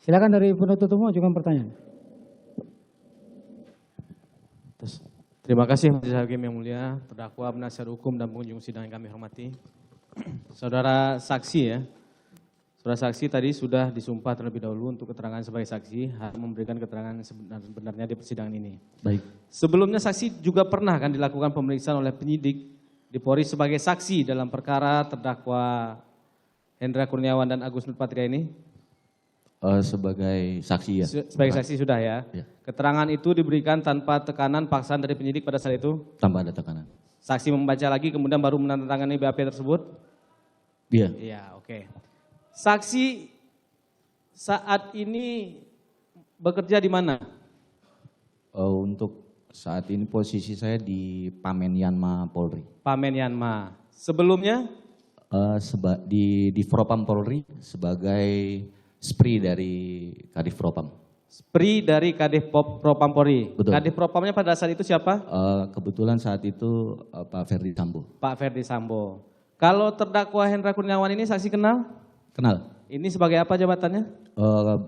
Silakan dari penuntut umum ajukan pertanyaan. Terima kasih Majelis Hakim yang mulia, terdakwa, penasihat hukum dan pengunjung sidang yang kami hormati. Saudara saksi ya, saudara saksi tadi sudah disumpah terlebih dahulu untuk keterangan sebagai saksi, harus memberikan keterangan sebenarnya di persidangan ini. Baik. Sebelumnya saksi juga pernah kan dilakukan pemeriksaan oleh penyidik di Polri sebagai saksi dalam perkara terdakwa Hendra Kurniawan dan Agus Nurpatria ini? Sebagai saksi ya. Sebagai saksi sudah ya. Ya. Keterangan itu diberikan tanpa tekanan paksaan dari penyidik pada saat itu? Tanpa ada tekanan. Saksi membaca lagi kemudian baru menandatangani BAP tersebut? Iya. Iya, oke. Saksi saat ini bekerja di mana? Untuk saat ini posisi saya di Pamen Yanma Polri. Pamen Yanma. Sebelumnya? Di Propam Polri sebagai SPRI dari Kadif Propam. SPRI dari Kadif Propam Polri. Betul. Kadif Propamnya pada saat itu siapa? Kebetulan saat itu Pak Ferdi Sambo. Pak Ferdi Sambo. Kalau terdakwa Hendra Kurniawan ini saksi kenal? Kenal. Ini sebagai apa jabatannya?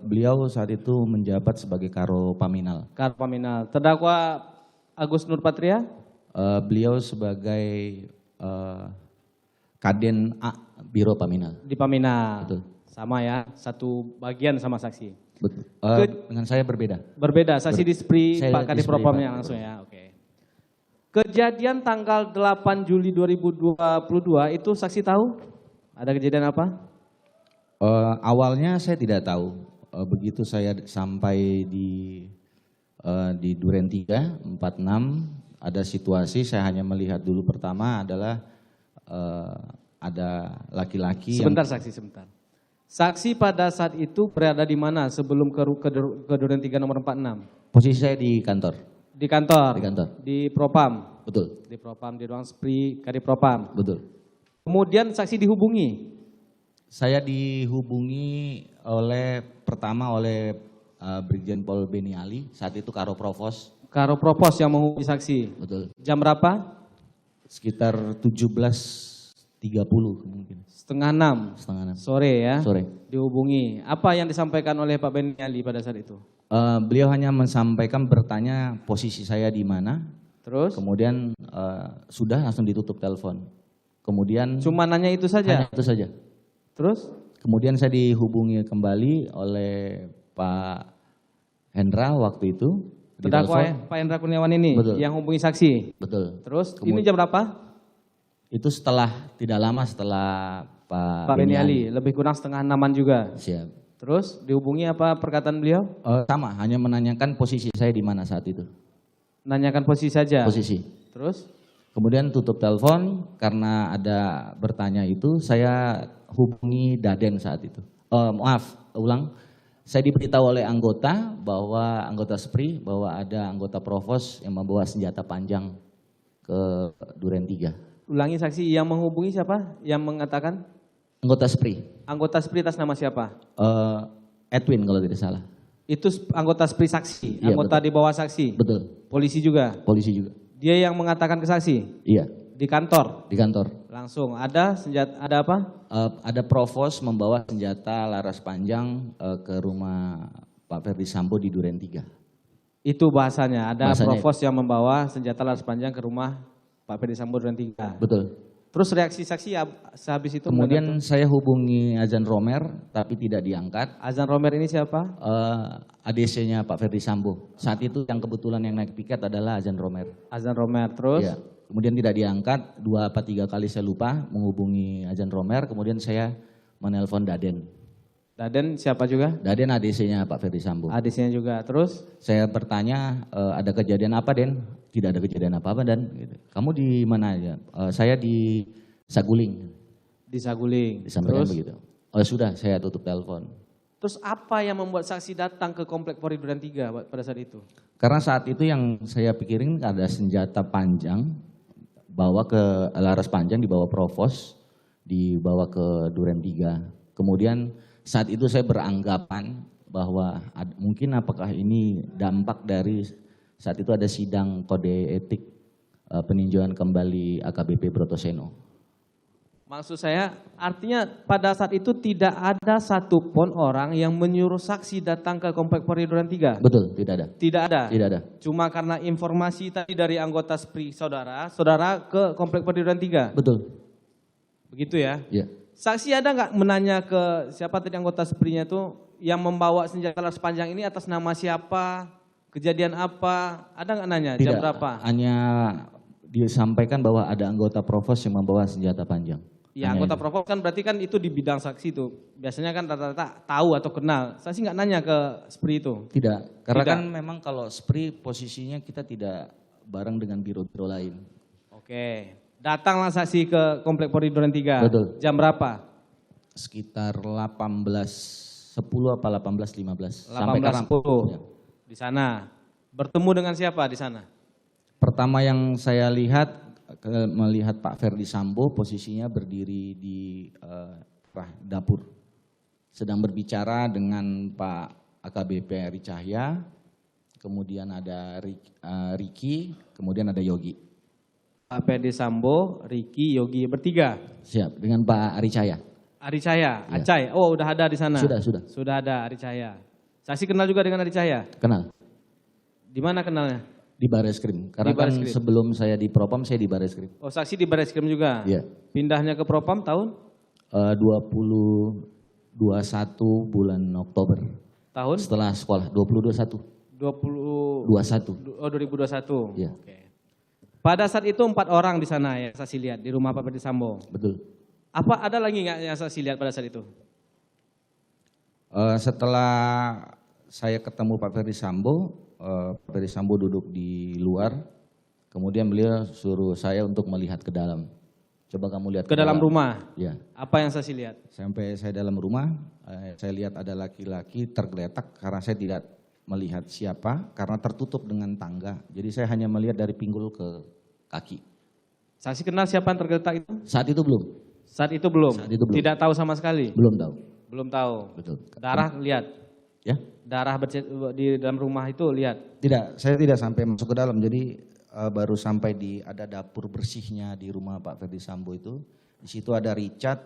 Beliau saat itu menjabat sebagai Karo Paminal. Karo Paminal. Terdakwa Agus Nurpatria? Beliau sebagai Kaden A Biro Paminal. Di Paminal. Betul. Sama ya, satu bagian sama saksi. Betul. Dengan saya berbeda. Berbeda, saksi di SPRI Saya Pak di Kadif SPRI, Propamnya Pak. langsung ya, oke. Kejadian tanggal 8 Juli 2022 itu saksi tahu? Ada kejadian apa? Awalnya saya tidak tahu. Begitu saya sampai di Duren 3, 46, ada situasi saya hanya melihat dulu pertama adalah ada laki-laki Sebentar saksi, sebentar. Saksi pada saat itu berada di mana sebelum ke Duren 3 nomor 46? posisi saya di kantor. Di kantor? Di kantor. Di Propam? Betul. Di Propam, di ruang SPRI Kadif Propam? Betul. Kemudian saksi dihubungi? Saya dihubungi pertama oleh Brigjen Pol Beni Ali, saat itu Karo Provos. Karo Propos yang menghubungi saksi? Betul. Jam berapa? Sekitar 17.30 mungkin. Setengah 6? Setengah 6. Sore ya? Sore. Dihubungi. Apa yang disampaikan oleh Pak Beni Ali pada saat itu? Beliau hanya menyampaikan bertanya posisi saya di mana. Terus? Kemudian sudah langsung ditutup telepon. Kemudian Cuma nanya itu saja? hanya itu saja. Terus? Kemudian saya dihubungi kembali oleh Pak Hendra waktu itu. Terdakwa ditelepon. Pak Hendra Kurniawan ini Betul. yang hubungi saksi? Betul. Terus? Ini jam berapa? Itu tidak lama setelah Pak Beni Ali, lebih kurang setengah 6-an juga. Siap. Terus dihubungi apa perkataan beliau? Sama, hanya menanyakan posisi saya di mana saat itu. Nanyakan posisi saja? Posisi. Terus? Kemudian tutup telepon karena ada bertanya itu, saya hubungi Daden saat itu. Saya diberitahu oleh anggota SPRI bahwa ada anggota Provos yang membawa senjata panjang ke Duren 3. Ulangi saksi, yang menghubungi siapa? Yang mengatakan? Anggota SPRI. Anggota SPRI atas nama siapa? Edwin kalau tidak salah. Itu anggota SPRI saksi? Iya, Anggota betul. di bawah saksi? Betul. Polisi juga? Polisi juga. Dia yang mengatakan ke saksi? Iya. Di kantor? Di kantor. Langsung, ada senjata, ada apa? Ada Provos membawa senjata laras panjang ke rumah Pak Ferdi Sambo di Duren 3. Itu bahasanya, ada Bahasanya. Provos yang membawa senjata laras panjang ke rumah Pak Ferdi Sambo Duren 3. Betul. Terus reaksi saksi sehabis itu? Kemudian saya hubungi Azan Romer tapi tidak diangkat. Azan Romer ini siapa? ADC-nya Pak Ferdi Sambo. Saat itu yang kebetulan yang naik piket adalah Azan Romer. Azan Romer, terus? Ya. Kemudian tidak diangkat, 2 atau 3 kali saya lupa menghubungi Azan Romer, kemudian saya menelpon Daden. Daden siapa juga? Daden ADC-nya Pak Ferdi Sambo. ADC-nya juga, terus? Saya bertanya, ada kejadian apa Den? Tidak ada kejadian apa-apa Dan. Gitu. Kamu di mana aja? Saya di Saguling. Di Saguling. Disampaikan Terus? begitu. Sudah, saya tutup telepon. Terus apa yang membuat saksi datang ke Komplek Polri Duren 3 pada saat itu? Karena saat itu yang saya pikirin ada senjata panjang, bawa ke laras panjang, dibawa Provos, dibawa ke Duren 3. Kemudian saat itu saya beranggapan bahwa mungkin apakah ini dampak dari saat itu ada sidang kode etik peninjauan kembali AKBP Brotoseno. Maksud saya, artinya pada saat itu tidak ada satupun orang yang menyuruh saksi datang ke Komplek Polri Duren 3? Betul, tidak ada. Tidak ada? Tidak ada. Cuma karena informasi tadi dari anggota SPRI saudara, saudara ke Komplek Polri Duren 3? Betul. Begitu ya? Iya. Saksi ada nggak menanya ke siapa tadi anggota SPRI-nya itu yang membawa senjata laras panjang ini atas nama siapa, kejadian apa, ada nggak nanya, jam Tidak, berapa? hanya disampaikan bahwa ada anggota provos yang membawa senjata panjang. Ya, Hanya anggota itu. provos kan berarti kan itu di bidang saksi itu. Biasanya kan rata-rata tahu atau kenal. Saksi nggak nanya ke SPRI itu? Tidak, karena Tidak. kan memang kalau SPRI posisinya kita tidak bareng dengan biro-biro lain. Oke. Datanglah saksi ke Komplek Polri Duren 3. Betul. Jam berapa? Sekitar 18.10 apa 18.15. Sampai karena 18.10. Ya. Di sana. Bertemu dengan siapa di sana? Pertama yang saya lihat, melihat Pak Ferdi Sambo posisinya berdiri di dapur. Sedang berbicara dengan Pak AKBP Eri Cahya, kemudian ada Riki, kemudian ada Yogi. Pak Ferdi Sambo, Riki, Yogi, bertiga. Siap, dengan Pak Ari Cahya. Ari Cahya, Ya. Acai. Oh, udah ada di sana. Sudah. Sudah ada Ari Cahya. Saksi kenal juga dengan Ari Cahya? Kenal, Di mana kenalnya? di Bareskrim. Karena Di kan Bareskrim. sebelum saya di Propam, saya di Bareskrim. Oh, saksi di Bareskrim juga? Iya. Pindahnya ke Propam tahun? 2021 bulan Oktober. Tahun? Setelah sekolah, 2021. 2021. Iya. Oke. Pada saat itu 4 orang di sana ya saksi lihat di rumah Pak Ferdi Sambo. Betul. Apa ada lagi nggak yang saksi lihat pada saat itu? Setelah saya ketemu Pak Ferdi Sambo, Pak Ferdi Sambo duduk di luar, kemudian beliau suruh saya untuk melihat ke dalam. Coba kamu lihat Ke dalam rumah. Ya, Apa yang saksi lihat? sampai saya dalam rumah, saya lihat ada laki-laki tergeletak karena saya tidak melihat siapa, karena tertutup dengan tangga. Jadi saya hanya melihat dari pinggul ke kaki. Saksi kenal siapa yang tergeletak itu? Saat itu belum, Saat itu belum. Saat itu belum. Tidak tahu sama sekali. belum tahu. Belum tahu. Betul. Darah lihat. Ya? Darah di dalam rumah itu lihat. Tidak, saya tidak sampai masuk ke dalam. Jadi baru sampai di ada dapur bersihnya di rumah Pak Ferdi Sambo itu. Di situ ada Richard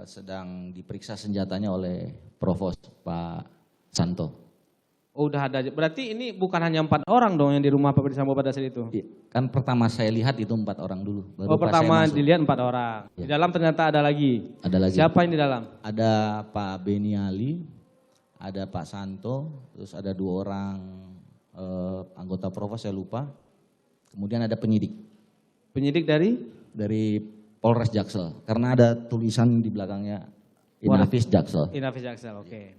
sedang diperiksa senjatanya oleh Provos Pak Santo. Oh, udah ada. Berarti ini bukan hanya 4 orang dong yang di rumah Pak Ferdi Sambo pada saat itu. Kan pertama saya lihat itu 4 orang dulu. Oh, pas pertama saya masuk, dilihat 4 orang. Di Ya. dalam ternyata ada lagi. ada lagi. Siapa yang di dalam? Ada Pak Beni Ali, ada Pak Santo, terus ada 2 orang anggota Provos saya lupa. Kemudian ada penyidik Penyidik dari? dari Polres Jaksel. Karena ada tulisan di belakangnya Inafis Jaksel. Inafis Jaksel, oke.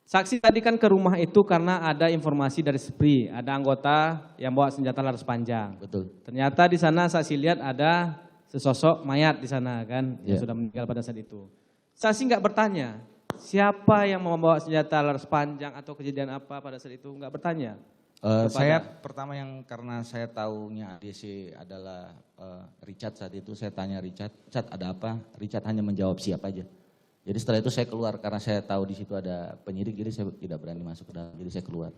Saksi tadi kan ke rumah itu karena ada informasi dari SPRI, ada anggota yang bawa senjata laras panjang. Betul. Ternyata di sana saksi lihat ada sesosok mayat di sana kan, yang Ya. sudah meninggal pada saat itu. Saksi nggak bertanya, siapa yang membawa senjata laras panjang atau kejadian apa pada saat itu, nggak bertanya. Saya pertama yang karena saya tahunya ADC adalah Richard saat itu, saya tanya Richard ada apa? Richard hanya menjawab siap aja. Jadi setelah itu saya keluar karena saya tahu di situ ada penyidik, jadi saya tidak berani masuk ke dalam, jadi saya keluar.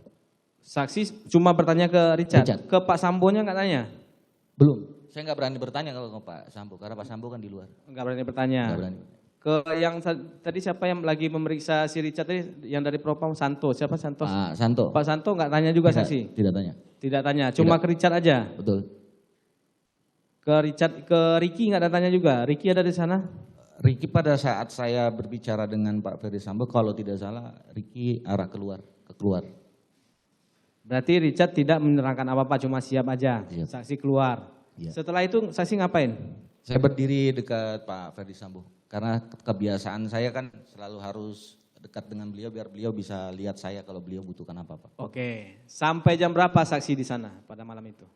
Saksi cuma bertanya ke Richard, Richard. ke Pak Sambonya nggak tanya? Belum, saya nggak berani bertanya kalau ke Pak Sambo, karena Pak Sambo kan di luar. Nggak berani bertanya. Nggak berani. Ke yang tadi siapa yang lagi memeriksa si Richard tadi, yang dari Propam Santo, siapa Santos? Pak Santo, Pak Santo nggak tanya juga saksi? tidak tanya. Tidak tanya, cuma ke Richard aja. Betul. Ke Riki nggak ada tanya juga. Riki ada di sana? Riki pada saat saya berbicara dengan Pak Ferdi Sambo, kalau tidak salah Riki arah keluar. Berarti Richard tidak menerangkan apa-apa, cuma siap aja. Siap. Saksi keluar. Iya. Setelah itu saksi ngapain? Saya berdiri dekat Pak Ferdi Sambo karena kebiasaan saya kan selalu harus dekat dengan beliau biar beliau bisa lihat saya kalau beliau butuhkan apa-apa. Oke. Sampai jam berapa saksi di sana pada malam itu?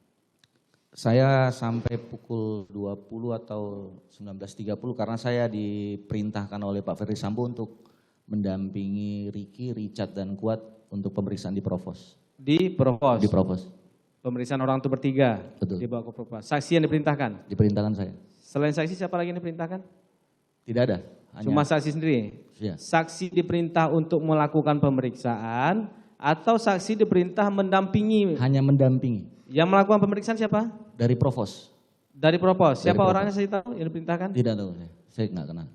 Saya sampai pukul 20 atau 19.30 karena saya diperintahkan oleh Pak Ferdi Sambo untuk mendampingi Riki, Richard dan Kuat untuk pemeriksaan di Provos. Di Provos. Di Provos, Pemeriksaan orang itu bertiga. Betul. Dibawa ke Provos. Saksi yang diperintahkan. diperintahkan saya. Selain saksi siapa lagi yang diperintahkan? Tidak ada. Cuma saksi sendiri. Ya. Saksi diperintah untuk melakukan pemeriksaan atau saksi diperintah mendampingi. Hanya mendampingi Yang melakukan pemeriksaan siapa? dari Provos. Dari propos. Siapa Dari propos. orangnya saya tahu yang diperintahkan? Tidak tahu saya nggak kenal.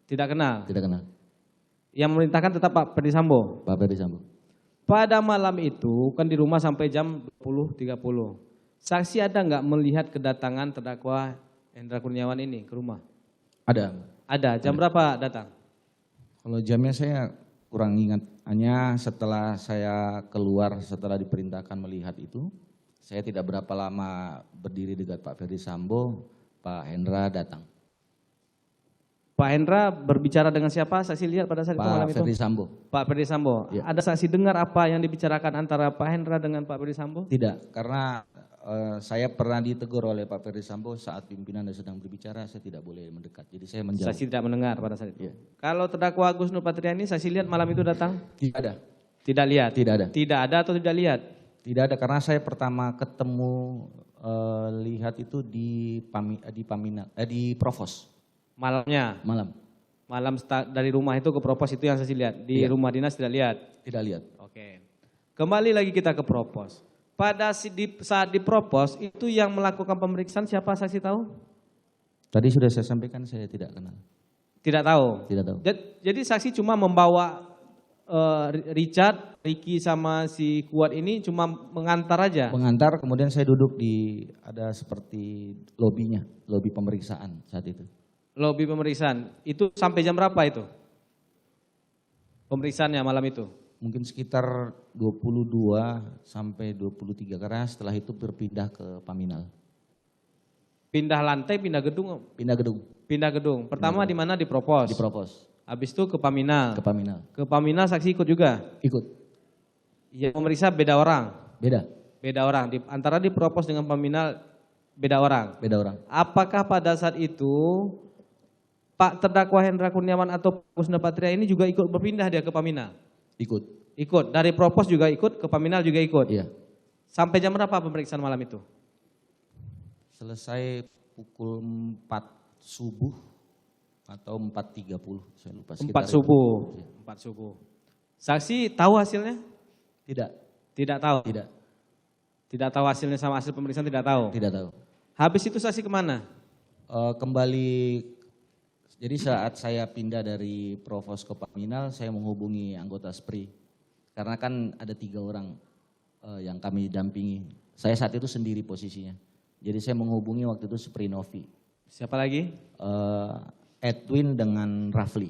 Tidak kenal. Tidak kenal. Yang memerintahkan tetap Pak Ferdi Sambo. Pak Ferdi Sambo. Pada malam itu kan di rumah sampai jam 20.30. Saksi ada nggak melihat kedatangan terdakwa Hendra Kurniawan ini ke rumah? Ada. Ada. Jam berapa datang? Kalau jamnya saya kurang ingat. Hanya setelah saya keluar setelah diperintahkan melihat itu, saya tidak berapa lama berdiri dekat Pak Ferdi Sambo, Pak Hendra datang. Pak Hendra berbicara dengan siapa? Saksi lihat pada saat itu malam Pak Ferdi itu? Sambo. Pak Ferdi Sambo. Ya. Ada saksi dengar apa yang dibicarakan antara Pak Hendra dengan Pak Ferdi Sambo? Tidak, karena saya pernah ditegur oleh Pak Ferdi Sambo saat pimpinan sedang berbicara, saya tidak boleh mendekat. Jadi saya menjauh. Saksi tidak mendengar pada saat itu. Ya. Kalau terdakwa Agus Nurpatria ini saksi lihat malam itu datang? Tidak ada. Tidak lihat? Tidak ada. Tidak ada atau tidak lihat? Tidak ada, karena saya pertama ketemu lihat itu di Provos Malamnya? malam. Malam dari rumah itu ke Propos itu yang saksi lihat? Di Iya. rumah dinas tidak lihat? Tidak lihat. Oke. Kembali lagi kita ke Propos. Saat di Propos itu yang melakukan pemeriksaan siapa saksi tahu? Tadi sudah saya sampaikan saya tidak kenal. Tidak tahu? Tidak tahu. Jadi saksi cuma membawa Richard, Ricky sama si Kuat ini cuma mengantar aja? Mengantar, kemudian saya duduk di ada seperti lobinya, lobi pemeriksaan saat itu. Lobi pemeriksaan, itu sampai jam berapa itu? Pemeriksaannya malam itu? Mungkin sekitar 22 sampai 23, karena setelah itu berpindah ke Paminal. Pindah lantai, pindah gedung? Pindah gedung. Pindah gedung. Pertama di mana? Di Propos? Di Provos. Habis itu ke Paminal? Ke Paminal. Ke Paminal saksi ikut juga? Ikut. Yang memeriksa beda orang? Beda. Beda orang. Antara di Propos dengan Paminal beda orang? Beda orang. Apakah pada saat itu Pak terdakwa Hendra Kurniawan atau Agus Nurpatria ini juga ikut berpindah dia ke Paminal? Ikut. Ikut. Dari Propos juga ikut, ke Paminal juga ikut? Iya. Sampai jam berapa pemeriksaan malam itu? Selesai pukul 4 subuh atau 4.30, saya lupa. 4 subuh. 4 subuh. Saksi tahu hasilnya? Tidak. Tidak tahu? Tidak. Tidak tahu hasilnya sama hasil pemeriksaan tidak tahu? Tidak tahu. Habis itu saksi kemana? Kembali, jadi saat saya pindah dari Provos ke Paminal, saya menghubungi anggota SPRI. Karena kan ada 3 orang yang kami dampingi. Saya saat itu sendiri posisinya. Jadi saya menghubungi waktu itu SPRI Novi. Siapa lagi? Edwin dengan Rafli.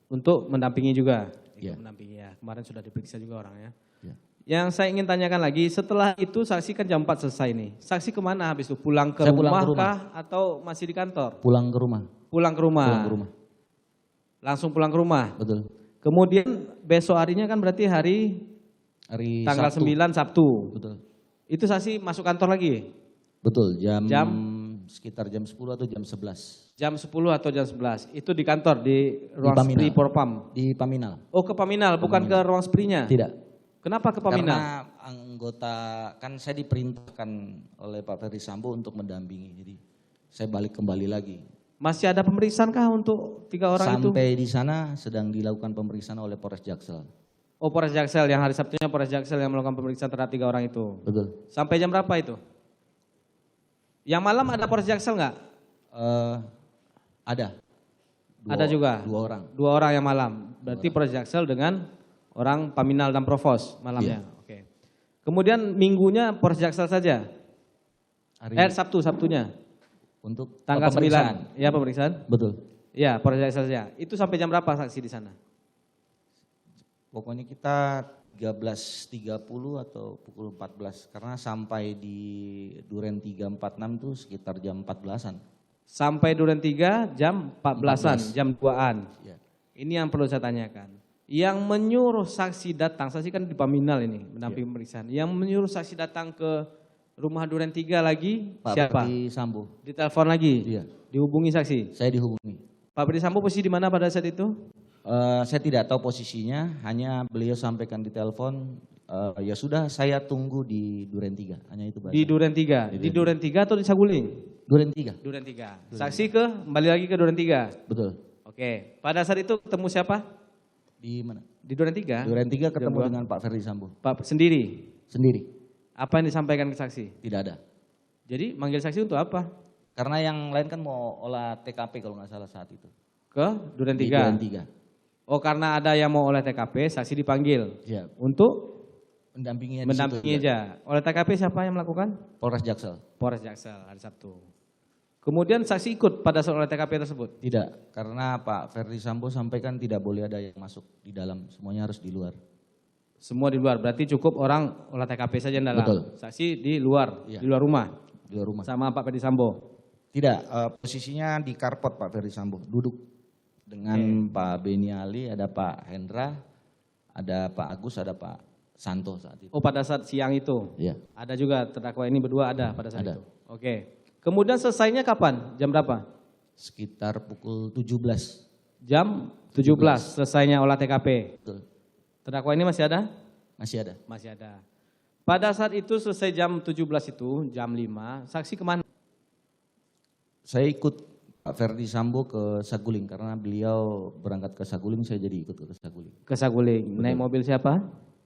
Untuk mendampingi juga? Iya. Mendampingi ya, kemarin sudah diperiksa juga orangnya. Ya. Yang saya ingin tanyakan lagi, setelah itu saksi kan jam 4 selesai nih. Saksi kemana habis itu? Pulang ke Saya rumah, pulang ke rumah. kah atau masih di kantor? Pulang ke rumah. Pulang ke rumah. Pulang ke rumah. Langsung pulang ke rumah. Betul. Kemudian besok harinya kan berarti hari tanggal Sabtu. 9 Sabtu. Betul. Itu saksi masuk kantor lagi? Betul, jam sekitar jam 10 atau jam 11. Jam 10 atau jam 11. Itu di kantor, di ruang Paminal. SPRI Porpam? Di Paminal. Oh ke Paminal, bukan ke ruang SPRI-nya? Tidak. Kenapa ke Paminal? Karena anggota, kan saya diperintahkan oleh Pak Ferdi Sambo untuk mendampingi. Jadi saya balik kembali lagi. Masih ada pemeriksaan kah untuk 3 orang itu? Sampai di sana sedang dilakukan pemeriksaan oleh Polres Jaksel. Oh Polres Jaksel, yang hari Sabtunya Polres Jaksel yang melakukan pemeriksaan terhadap 3 orang itu. Betul. Sampai jam berapa itu? Yang malam ada Polres Jaksel nggak? Ada. Ada juga? 2 orang. 2 orang yang malam. Berarti Polres Jaksel dengan orang Paminal dan Provos malamnya. Iya. Oke. Kemudian minggunya Polres Jaksel saja? Sabtunya? Untuk Tanggal pemeriksaan. 9. Ya pemeriksaan? Betul. Ya Polres Jaksel saja. Itu sampai jam berapa saksi di sana? Pokoknya kita 13.30 atau pukul 14. Karena sampai di Duren 346 itu sekitar jam 14-an. Sampai Duren 3 jam 14-an, jam 2-an. Ya. Ini yang perlu saya tanyakan. Yang menyuruh saksi datang, saksi kan di Paminal ini, mendampingi pemeriksaan. Yang menyuruh saksi datang ke rumah Duren 3 lagi Pak siapa? Ferdi Sambo. Ditelepon lagi? Iya. Dihubungi saksi? Saya dihubungi. Pak Ferdi Sambo posisi di mana pada saat itu? Saya tidak tahu posisinya, hanya beliau sampaikan di telepon, ya sudah saya tunggu di Duren 3, hanya itu bahasa. Di Duren 3? Di Duren 3 atau di Saguling? Duren 3. Duren 3. Saksi kembali lagi ke Duren 3? Betul. Oke, pada saat itu ketemu siapa? Di mana? Di Duren 3? Duren 3 ketemu Jam dengan Pak Ferdi Sambo. Pak sendiri? Sendiri. Apa yang disampaikan ke saksi? Tidak ada. Jadi manggil saksi untuk apa? Karena yang lain kan mau olah TKP kalau nggak salah saat itu. Ke Duren Di 3? Duren 3. Oh, karena ada yang mau olah TKP, saksi dipanggil. Iya. Untuk Mendampingi mendampingi aja. Olah TKP siapa yang melakukan? Polres Jaksel. Polres Jaksel hari Sabtu. Kemudian saksi ikut pada saat olah TKP tersebut? Tidak, karena Pak Ferdi Sambo sampaikan tidak boleh ada yang masuk di dalam, semuanya harus di luar. Semua di luar, berarti cukup orang olah TKP saja yang dalam. Betul. Saksi di luar, Iya. di luar rumah. Di luar rumah. Sama Pak Ferdi Sambo. Tidak, posisinya di karpot Pak Ferdi Sambo, duduk dengan Pak Beni Ali, ada Pak Hendra, ada Pak Agus, ada Pak Santo saat itu. Oh, pada saat siang itu? Iya. Ada juga terdakwa ini berdua ada pada saat Ada. itu? Oke. Kemudian selesainya kapan? Jam berapa? Sekitar pukul 17. Jam 17 selesainya olah TKP. Betul. Terdakwa ini masih ada? Masih ada. Masih ada. Pada saat itu selesai jam 17 itu, jam 5, saksi kemana? Saya ikut Pak Ferdi Sambo ke Saguling karena beliau berangkat ke Saguling, saya jadi ikut ke Saguling. Ke Saguling. Naik mobil siapa?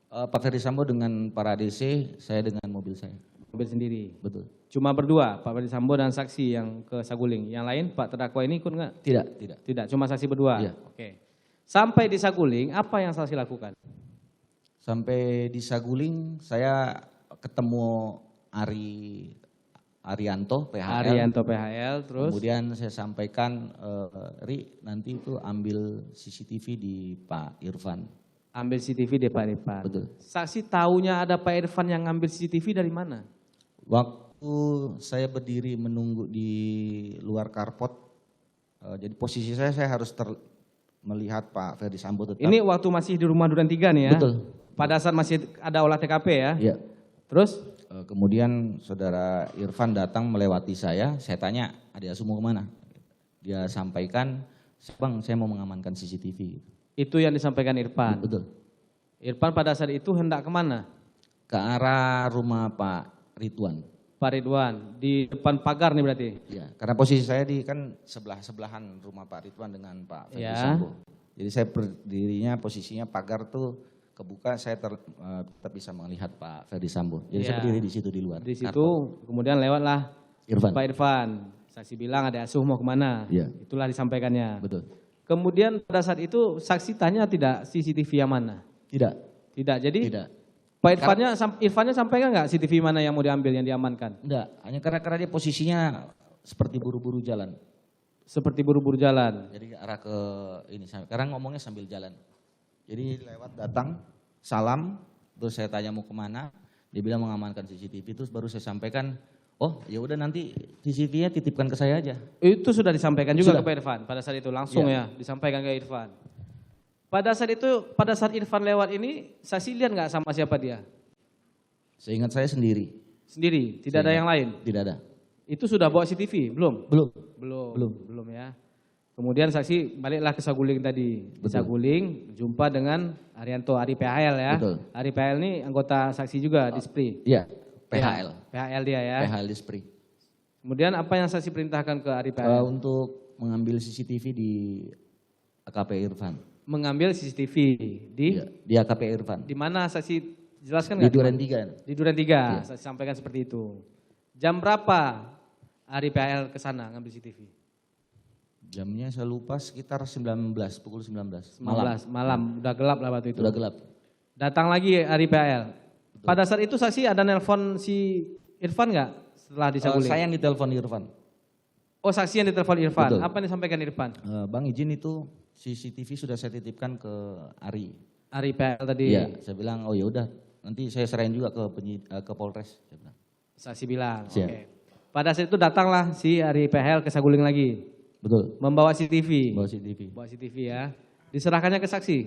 Pak Ferdi Sambo dengan para ADC, saya dengan mobil saya. Mobil sendiri. Betul. Cuma berdua, Pak Ferdi Sambo dan saksi yang ke Saguling. Yang lain Pak terdakwa ini ikut nggak? Tidak, tidak. Tidak, cuma saksi berdua. Iya. Oke. Sampai di Saguling, apa yang saksi lakukan? Sampai di Saguling, saya ketemu Arianto, PHL. Arianto PHL, terus? Kemudian saya sampaikan, Ri nanti itu ambil CCTV di Pak Irfan. Ambil CCTV di Pak Irfan. Betul. Saksi tahunya ada Pak Irfan yang ngambil CCTV dari mana? Waktu saya berdiri menunggu di luar karpot, jadi posisi saya harus melihat Pak Ferdi Sambo tetap. Ini waktu masih di rumah Duren 3 nih ya? Betul. Pada saat masih ada olah TKP ya? Iya. Terus? Kemudian saudara Irfan datang melewati saya tanya, Adi Asu mau kemana? Dia sampaikan, Bang saya mau mengamankan CCTV. Itu yang disampaikan Irfan? Betul. Irfan pada saat itu hendak kemana? Ke arah rumah Pak Ridwan. Pak Ridwan, di depan pagar nih berarti? Ya, karena posisi saya di kan sebelahan rumah Pak Ridwan dengan Pak Ferdi Ya. Sambo. Jadi saya berdirinya posisinya pagar tuh kebuka, saya tetap bisa melihat Pak Ferdi Sambo. Jadi saya Ya. berdiri di situ di luar. Di situ kemudian lewatlah Irfan. Pak Irfan. Saksi bilang ada Asuh mau kemana? Iya. Itulah disampaikannya. Betul. Kemudian pada saat itu saksi tanya tidak CCTV yang mana? Tidak. Tidak. Jadi Tidak. Pak Irfannya sampaikan nggak CCTV mana yang mau diambil, yang diamankan? Enggak, hanya karena dia posisinya seperti buru-buru jalan. Seperti buru-buru jalan. Jadi arah ke ini, sekarang ngomongnya sambil jalan. Jadi lewat datang, salam, terus saya tanya mau kemana, dia bilang mengamankan CCTV, terus baru saya sampaikan, oh ya udah nanti CCTV-nya titipkan ke saya aja. Itu sudah disampaikan juga Sudah. ke Pak Irfan pada saat itu langsung Iya. ya disampaikan ke Irfan. Pada saat Irfan lewat ini, saksi lihat nggak sama siapa dia? Seingat saya sendiri. Sendiri, tidak ada yang lain. Tidak ada. Itu sudah bawa CCTV, belum? Belum. Belum ya. Kemudian saksi baliklah ke Saguling tadi. Di Betul. Saguling jumpa dengan Arianto, Ari PHL ya. Betul. Ari PHL ini anggota saksi juga di SPRI. Iya, PHL. PHL dia ya. PHL di Spri. Kemudian apa yang saksi perintahkan ke Ari PHL? Untuk mengambil CCTV di AKP Irfan. Mengambil CCTV di Iya, di AKP Irfan. di mana saksi jelaskan Di nggak? Duren 3. Di Duren 3, Iya. saya sampaikan seperti itu. Jam berapa Ari PHL ke sana ngambil CCTV? Jamnya saya lupa sekitar 19, pukul 19. 19 malam, udah gelap lah waktu itu. Sudah gelap. Datang lagi Ari PHL. Pada saat itu saksi ada nelpon si Irfan nggak setelah di Saguling? Saya yang ditelepon Irfan. Oh, saksi yang ditelepon Irfan. Betul. Apa yang disampaikan Irfan? Bang izin itu CCTV sudah saya titipkan ke Ari. Ari PHL tadi. Iya, saya bilang oh ya udah nanti saya serahin juga ke Polres. Saya bilang. Saksi bilang. Siap. Oke. Pada saat itu datanglah si Ari PHL ke Saguling lagi. Betul. Membawa CCTV. Bawa CCTV. Bawa CCTV ya. Diserahkannya ke saksi.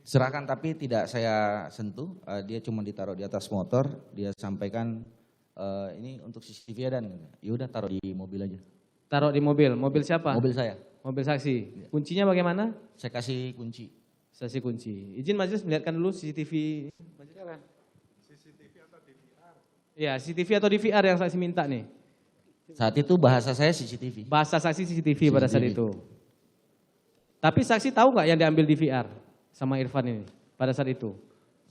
Serahkan tapi tidak saya sentuh. Dia cuma ditaruh di atas motor. Dia sampaikan ini untuk CCTV ya dan ya udah taruh di mobil aja. Taruh di mobil. Mobil siapa? Mobil saya. Mobil saksi. Kuncinya bagaimana? Saya kasih kunci. Saksi kunci. Izin majelis melihatkan dulu CCTV. CCTV atau DVR? Iya, CCTV atau DVR yang saksi minta nih. Saat itu bahasa saya CCTV. Bahasa saksi CCTV pada saat itu. Tapi saksi tahu nggak yang diambil DVR sama Irfan ini pada saat itu?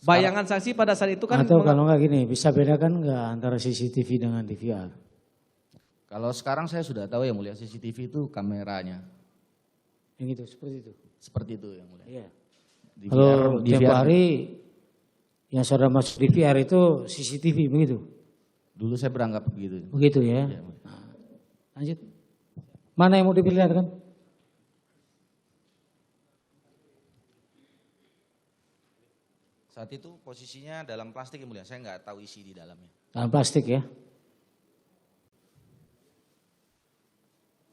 Bayangan saksi pada saat itu kan Atau kalau nggak gini, bisa bedakan nggak antara CCTV dengan DVR? Kalau sekarang saya sudah tahu yang mulia CCTV itu kameranya. Yang itu, seperti itu. Seperti itu yang mulia. Iya. Di Kalau di tiap hari yang saudara masuk di VR itu CCTV begitu? Dulu saya beranggap begitu. Begitu ya. Iya, mulia. Lanjut. Mana yang mau diperlihatkan? Saat itu posisinya dalam plastik yang mulia, saya nggak tahu isi di dalamnya. Dalam plastik ya.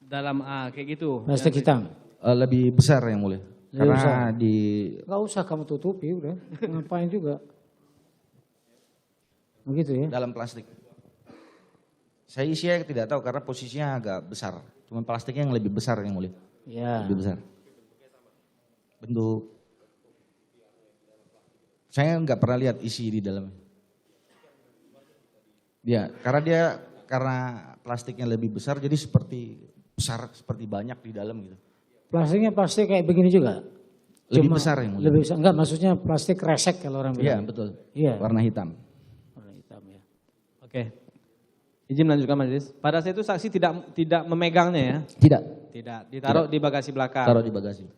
Dalam kayak gitu. Plastik hitam. Lebih besar yang mulia. Lebih Karena besar. di Gak usah kamu tutupi udah. Ngapain juga. Begitu ya. dalam plastik. Saya isinya tidak tahu karena posisinya agak besar. Cuma plastiknya yang lebih besar yang mulia. Ya. Lebih besar. Bentuk. Saya nggak pernah lihat isi di dalamnya. Ya, karena plastiknya lebih besar jadi seperti besar, seperti banyak di dalam gitu. Plastiknya plastik kayak begini juga. Lebih besar yang mulia. Lebih besar. Enggak, maksudnya plastik resek kalau orang Iya, bilang. betul. Iya. Warna hitam. Warna hitam ya. Oke. Izin melanjutkan majelis. Pada saat itu saksi tidak memegangnya ya? Tidak. Tidak. Ditaruh di bagasi belakang. Taruh di bagasi.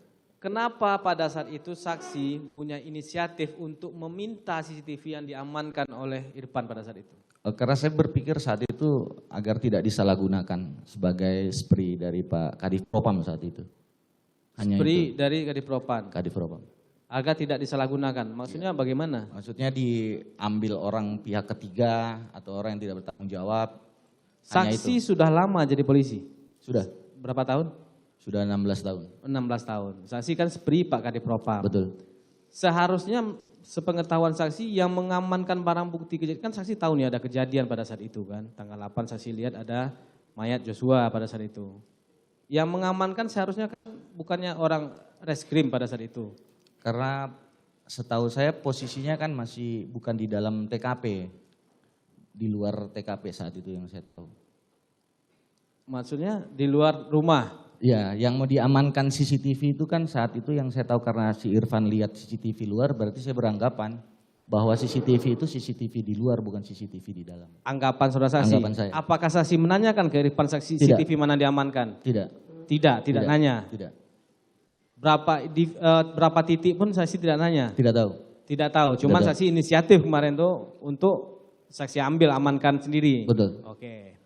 Kenapa pada saat itu saksi punya inisiatif untuk meminta CCTV yang diamankan oleh Irfan pada saat itu? Karena saya berpikir saat itu agar tidak disalahgunakan sebagai sprei dari Pak Kadif Propam saat itu. Hanya Sprei itu. dari Kadif Propam. Kadif Propam. Agar tidak disalahgunakan. Maksudnya bagaimana? Maksudnya diambil orang pihak ketiga atau orang yang tidak bertanggung jawab. Hanya Saksi itu. sudah lama jadi polisi. Sudah. Berapa tahun? Sudah 16 tahun. 16 tahun. Saksi kan sprei Pak Kadif Propam. Betul. Seharusnya sepengetahuan saksi yang mengamankan barang bukti kejadian, kan saksi tahu nih ada kejadian pada saat itu kan. Tanggal 8 saksi lihat ada mayat Joshua pada saat itu. Yang mengamankan seharusnya kan bukannya orang reskrim pada saat itu. Karena setahu saya posisinya kan masih bukan di dalam TKP. Di luar TKP saat itu yang saya tahu. Maksudnya di luar rumah. Ya, yang mau diamankan CCTV itu kan saat itu yang saya tahu karena si Irfan lihat CCTV luar, berarti saya beranggapan bahwa CCTV itu CCTV di luar bukan CCTV di dalam. Anggapan saudara saksi. Anggapan saya. Apakah saksi menanyakan ke Irfan saksi Tidak. CCTV mana diamankan? Tidak. Tidak nanya. Tidak. Berapa titik pun saksi tidak nanya. Tidak tahu. Tidak tahu. Cuman tahu. saksi inisiatif kemarin tuh untuk saksi ambil amankan sendiri. Betul. Oke.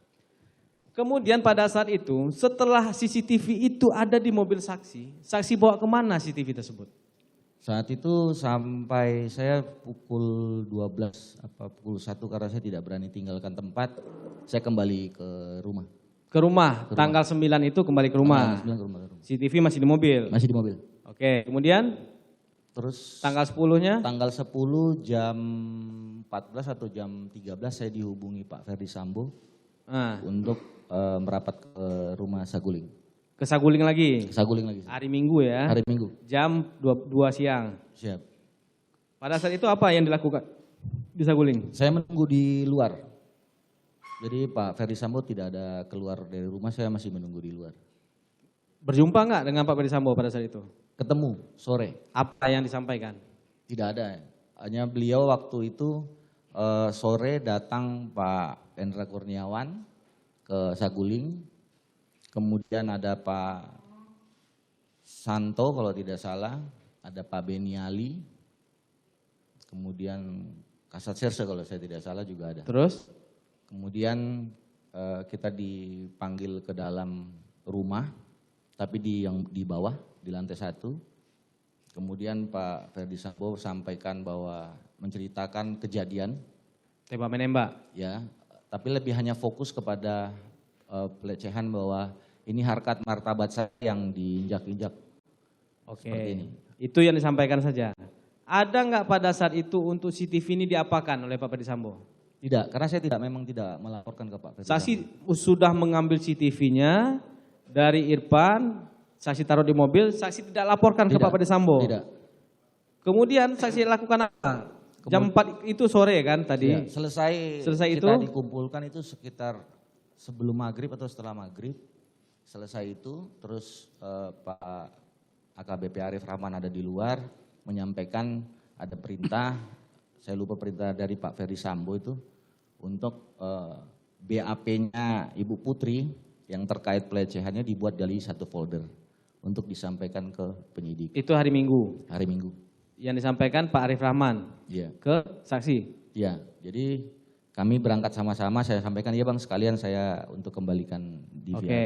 Kemudian pada saat itu, setelah CCTV itu ada di mobil saksi, saksi bawa kemana CCTV tersebut? Saat itu sampai saya pukul 12 apa pukul 1 karena saya tidak berani tinggalkan tempat, saya kembali ke rumah. Ke rumah, tanggal 9 itu kembali ke rumah. Tanggal 9 ke rumah. CCTV masih di mobil. Masih di mobil. Oke, kemudian Terus tanggal 10-nya? tanggal 10 jam 14 atau jam 13 saya dihubungi Pak Ferdi Sambo Nah, untuk merapat ke rumah Saguling. ke Saguling lagi. Saguling lagi. Hari Minggu ya. Hari Minggu. Jam 2 siang. Siap. Pada saat itu apa yang dilakukan di Saguling? Saya menunggu di luar. Jadi Pak Ferdi Sambo tidak ada keluar dari rumah, saya masih menunggu di luar. Berjumpa nggak dengan Pak Ferdi Sambo pada saat itu? Ketemu sore. Apa yang disampaikan? Tidak ada. Hanya beliau waktu itu sore datang Pak Hendra Kurniawan ke Saguling. Kemudian ada Pak Santo kalau tidak salah, ada Pak Beni Ali. Kemudian Kasat Serse kalau saya tidak salah juga ada. Terus? Kemudian kita dipanggil ke dalam rumah, tapi di bawah, di lantai 1. Kemudian Pak Ferdi Sambo sampaikan bahwa menceritakan kejadian. Tembak menembak? Ya, tapi lebih hanya fokus kepada pelecehan bahwa ini harkat martabat saya yang diinjak-injak. Oke, Seperti ini. itu yang disampaikan saja. Ada nggak pada saat itu untuk CCTV ini diapakan oleh Pak Ferdi Sambo? Tidak, karena saya memang tidak melaporkan ke Pak Ferdi Sambo. Saksi sudah mengambil CCTV-nya dari Irfan, saksi taruh di mobil, saksi tidak laporkan ke Tidak, Pak Ferdi Sambo. Tidak. Kemudian saksi lakukan apa? Jam 4 itu sore kan tadi? Ya, selesai itu? kita dikumpulkan itu sekitar sebelum maghrib atau setelah maghrib. Selesai itu, terus Pak AKBP Arif Rahman ada di luar menyampaikan ada perintah, saya lupa perintah dari Pak Ferdi Sambo itu untuk BAP-nya Ibu Putri yang terkait pelecehannya dibuat dari satu folder untuk disampaikan ke penyidik. Itu hari Minggu. Hari Minggu. Yang disampaikan Pak Arif Rahman Iya. ke saksi. Iya. Jadi kami berangkat sama-sama, saya sampaikan, iya Bang, sekalian saya untuk kembalikan DVR. Oke.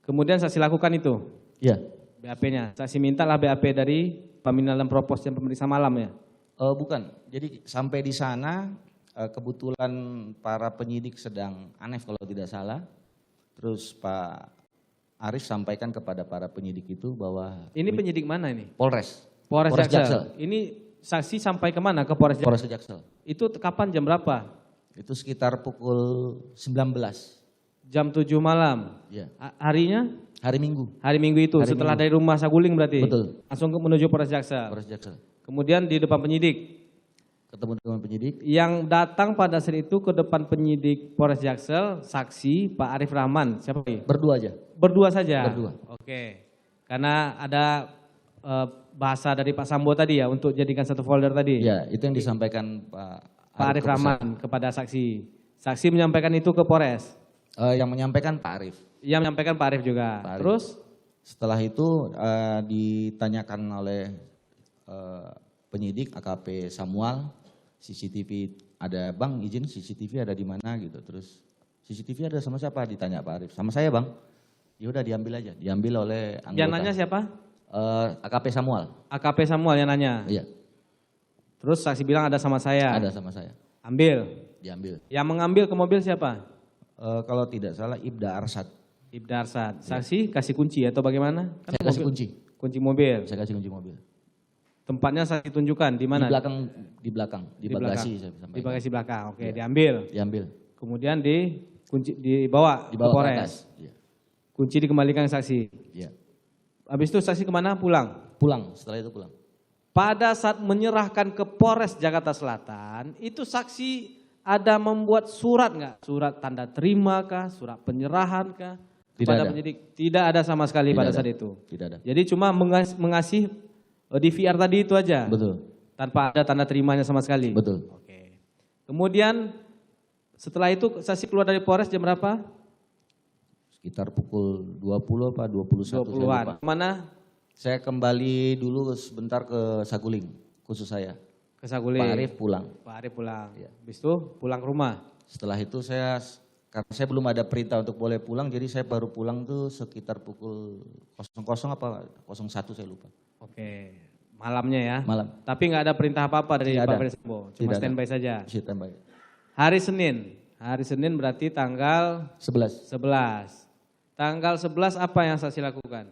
Kemudian saksi lakukan itu. Iya. BAP-nya. Saksi mintalah BAP dari pemilihan propos dan pemeriksa malam ya. Bukan. Jadi sampai di sana kebetulan para penyidik sedang aneh kalau tidak salah. Terus Pak Arif sampaikan kepada para penyidik itu bahwa Ini penyidik mana ini? Polres. Polres Polres Jaksel. Jaksel. Ini saksi sampai kemana ke Polres Jaksel? Polres Jaksel. Itu kapan, jam berapa? Itu sekitar pukul 19. Jam 7 malam. Ya. Harinya? Hari Minggu. Hari Minggu itu, Hari setelah Minggu. dari rumah Saguling berarti? Betul. Langsung menuju Polres Jaksel. Polres Jaksel. Kemudian di depan penyidik. Ketemu dengan penyidik. Yang datang pada saat itu ke depan penyidik Polres Jaksel, saksi Pak Arif Rahman. Siapa ini? Berdua aja. Berdua saja? Berdua. Oke. Karena ada bahasa dari Pak Sambo tadi ya, untuk jadikan satu folder tadi. Ya, itu yang disampaikan Pak Arif Rahman kepada saksi. Saksi menyampaikan itu ke Polres. Yang menyampaikan Pak Arif. Yang menyampaikan Pak Arif juga. Pak Arif. Terus? Setelah itu ditanyakan oleh penyidik AKP Samuel, CCTV ada Bang, izin CCTV ada di mana gitu. Terus CCTV ada sama siapa? Ditanya Pak Arif. Sama saya Bang. Ya udah diambil aja. Diambil oleh anggota. Yang nanya siapa? AKP Samuel. AKP Samuel yang nanya. Iya. Terus saksi bilang ada sama saya. Ada sama saya. Ambil. Diambil. Yang mengambil ke mobil siapa? Kalau tidak salah Ibda Arsad. Ibda Arsad. Saksi kasih kunci atau bagaimana? Kan Saya kasih kunci. Kunci mobil. Saya kasih kunci mobil. Tempatnya saya tunjukkan di mana? Di belakang, di bagasi saya sampaikan. Di bagasi belakang. Oke, Ya. diambil. Diambil. Kemudian dibawa ke Dibawa ke Polres. atas. Ya. Kunci dikembalikan ke saksi. Ya. Habis itu saksi kemana? Pulang. Pulang, setelah itu pulang. Pada saat menyerahkan ke Polres Jakarta Selatan, itu saksi ada membuat surat nggak? Surat tanda terima kah? Surat penyerahan kah? Kepada ada. penyidik? Tidak ada sama sekali Tidak pada ada. saat itu. Tidak ada. Jadi cuma mengasih DVR tadi itu aja. Betul. Tanpa ada tanda terimanya sama sekali. Betul. Oke. Kemudian setelah itu saksi keluar dari Polres jam berapa? Sekitar pukul 20 apa 21 saya lupa. 20-an. Mana? Saya kembali dulu sebentar ke Saguling, khusus saya. Ke Saguling. Pak Arif pulang. Pak Arif pulang. Ya. Habis itu pulang ke rumah. Setelah itu karena saya belum ada perintah untuk boleh pulang, jadi saya baru pulang tuh sekitar pukul 00 apa 01 saya lupa. Oke. Malamnya ya. Malam. Tapi nggak ada perintah apa-apa dari Tidak Pak ada. Ferdisambo. Cuma Tidak ada. standby saja. Standby. Hari Senin. Hari Senin berarti tanggal 11. 11. Tanggal 11 apa yang saksi lakukan?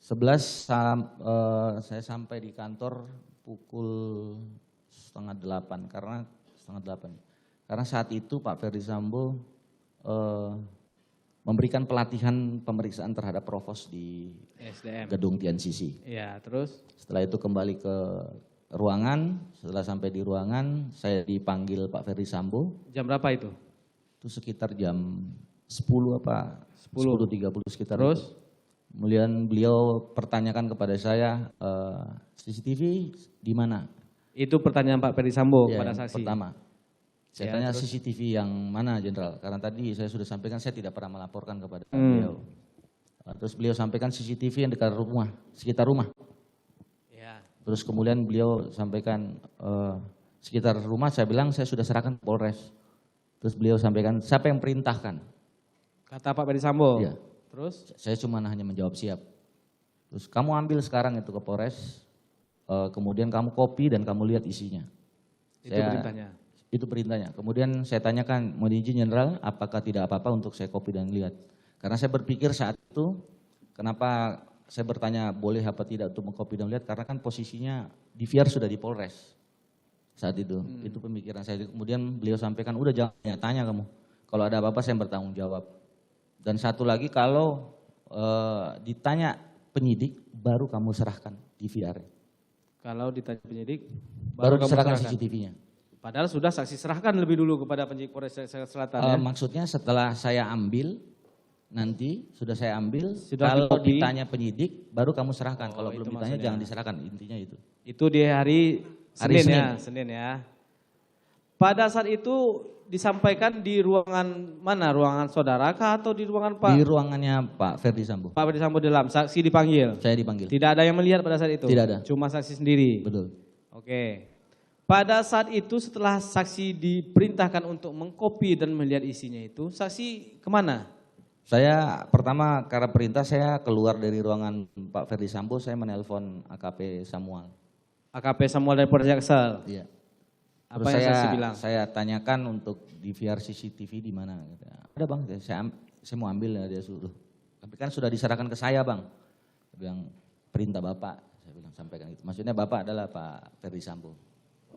11 saya sampai di kantor pukul setengah 8 karena saat itu Pak Ferdisambo memberikan pelatihan pemeriksaan terhadap provos di SDM. gedung TNCC. Iya, terus? Setelah itu kembali ke ruangan, setelah sampai di ruangan saya dipanggil Pak Ferdisambo. Jam berapa itu? Itu sekitar jam 10 apa 10.30 sekitar Terus? itu. Kemudian beliau pertanyakan kepada saya, CCTV di mana? Itu pertanyaan Pak Ferdisambo Ya, kepada yang saksi. pertama. Saya Ya, tanya terus? CCTV yang mana Jenderal? Karena tadi saya sudah sampaikan saya tidak pernah melaporkan kepada Hmm. beliau. Terus beliau sampaikan CCTV yang dekat rumah, sekitar rumah. Ya. Terus kemudian beliau sampaikan sekitar rumah, saya bilang saya sudah serahkan ke Polres. Terus beliau sampaikan siapa yang perintahkan? Kata Pak Ferdisambo. Iya. Terus? Saya cuma hanya menjawab siap. Terus kamu ambil sekarang itu ke Polres, kemudian kamu copy dan kamu lihat isinya. Itu perintahnya. Itu perintahnya. Kemudian saya tanyakan, mohon izin Jenderal, apakah tidak apa-apa untuk saya copy dan lihat? Karena saya berpikir saat itu, kenapa saya bertanya boleh apa tidak untuk mengcopy dan lihat? Karena kan posisinya DVR sudah di Polres saat itu. Itu pemikiran saya. Kemudian beliau sampaikan, udah jangan tanya kamu. Kalau ada apa-apa saya bertanggung jawab. Dan satu lagi, kalau ditanya penyidik, baru kamu serahkan DVR. Kalau ditanya penyidik, Baru kamu diserahkan serahkan. CCTV-nya. Padahal sudah saksi serahkan lebih dulu kepada penyidik Polres Jakarta Selatan ya. Maksudnya setelah saya ambil, nanti sudah saya ambil, Sudah kalau di-copy. ditanya penyidik, baru kamu serahkan. Kalau itu belum ditanya maksudnya. jangan diserahkan, intinya itu. Itu di hari Hari Senin ya, Senin ya. pada saat itu disampaikan di ruangan mana? Ruangan saudara kah atau di ruangan Pak? Di ruangannya Pak Ferdi Sambo. Pak Ferdi Sambo dalam, saksi dipanggil? Saya dipanggil. Tidak ada yang melihat pada saat itu? Tidak ada. Cuma saksi sendiri? Betul. Oke. Pada saat itu setelah saksi diperintahkan untuk mengcopy dan melihat isinya itu, saksi kemana? Saya pertama karena perintah saya keluar dari ruangan Pak Ferdi Sambo, saya menelpon AKP Samuel. AKP Samuel dari Polres Jaksel? Iya. Apa Terus yang saksi bilang? saya tanyakan untuk DVR CCTV di mana. Ada bang, saya mau ambil ya, dia suruh. Tapi kan sudah diserahkan ke saya bang. Dia bilang perintah bapak, saya bilang sampaikan itu. Maksudnya bapak adalah Pak Ferdi Sambo.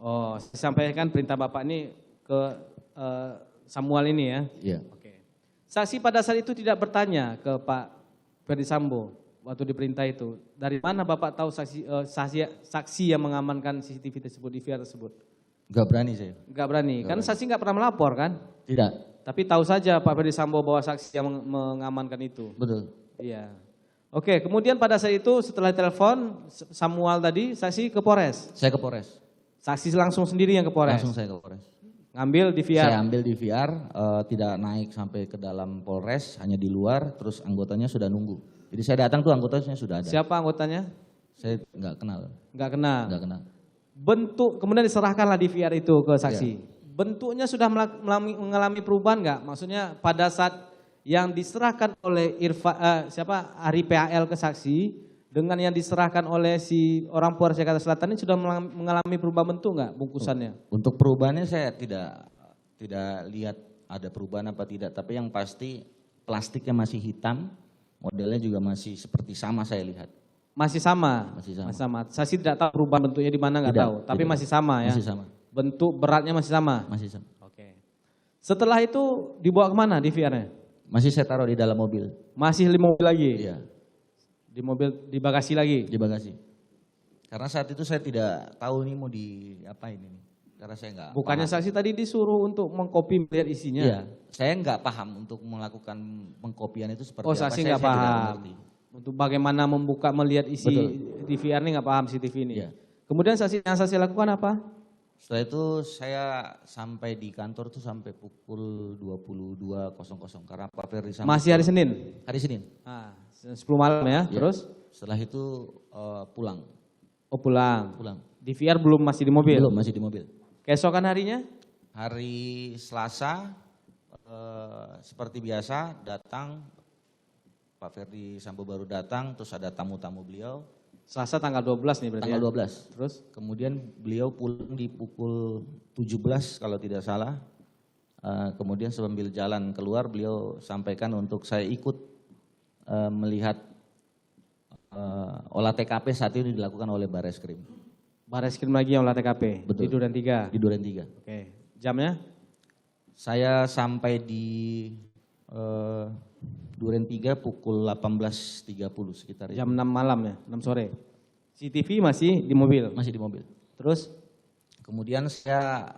Oh, saya sampaikan perintah bapak ini ke Samuel ini ya? Iya. Oke. Saksi pada saat itu tidak bertanya ke Pak Ferdi Sambo waktu diperintah itu. Dari mana bapak tahu saksi yang mengamankan CCTV tersebut, DVR tersebut? Gak berani saya. Enggak berani, kan saksi enggak pernah melapor kan? Tidak. Tapi tahu saja Pak Ferdi Sambo bahwa saksi yang mengamankan itu. Betul. Iya. Oke, kemudian pada saat itu setelah telepon Samuel tadi, saksi ke Polres? Saya ke Polres. Saksi langsung sendiri yang ke Polres? Langsung saya ke Polres. Ngambil DVR? Saya ambil DVR, tidak naik sampai ke dalam Polres, hanya di luar, terus anggotanya sudah nunggu. Jadi saya datang tuh anggotanya sudah ada. Siapa anggotanya? Saya nggak kenal. Enggak kenal? Nggak kenal. Bentuk, kemudian diserahkanlah DVR itu ke saksi. Iya. Bentuknya sudah mengalami perubahan enggak? Maksudnya pada saat yang diserahkan oleh Ari PHL ke saksi dengan yang diserahkan oleh si orang Polres Jakarta Selatan ini sudah mengalami perubahan bentuk enggak bungkusannya? Untuk perubahannya saya tidak lihat ada perubahan apa tidak, tapi yang pasti plastiknya masih hitam, modelnya juga masih seperti sama saya lihat. Masih sama? Masih sama. Masih sama. Saksi tidak tahu perubahan bentuknya di mana enggak tahu, tapi tidak. masih sama ya? Masih sama. Bentuk beratnya masih sama? Masih sama. Oke. Setelah itu dibawa kemana DVR-nya? Masih saya taruh di dalam mobil. Masih di mobil lagi? Iya. Di mobil, di bagasi lagi? Di bagasi. Karena saat itu saya tidak tahu nih mau diapain ini. Karena saya nggak. Bukannya paham. saksi tadi disuruh untuk mengcopy melihat isinya? Iya. Saya nggak paham untuk melakukan pengkopian itu seperti Oh, apa. saksi Saya nggak tidak paham. mengerti. Untuk bagaimana membuka melihat isi Betul. DVR ini nggak paham CCTV ini. Iya. Kemudian yang saksi lakukan apa? Setelah itu saya sampai di kantor tuh sampai pukul 22.00 karena Pak Ferdi Sambo. Masih hari Senin? Hari Senin. Ah, 10 malam ya, Iya. terus? Setelah itu pulang. Oh pulang. Pulang. DVR belum masih di mobil? Belum, masih di mobil. Keesokan harinya? Hari Selasa seperti biasa datang Pak Ferdi Sambo baru datang, terus ada tamu-tamu beliau. Selasa tanggal 12 nih berarti Tanggal ya? 12. Terus? Kemudian beliau pulang di pukul 17 kalau tidak salah. Kemudian sambil jalan keluar beliau sampaikan untuk saya ikut melihat olah TKP saat ini dilakukan oleh Barreskrim. Barreskrim lagi yang olah TKP? Betul. Di Duren 3? Di Duren 3. Oke. Jamnya? Saya sampai di Duren 3 pukul 18.30 sekitar itu. Jam 6 malam ya? 6 sore? CCTV masih di mobil? Masih di mobil. Terus? Kemudian saya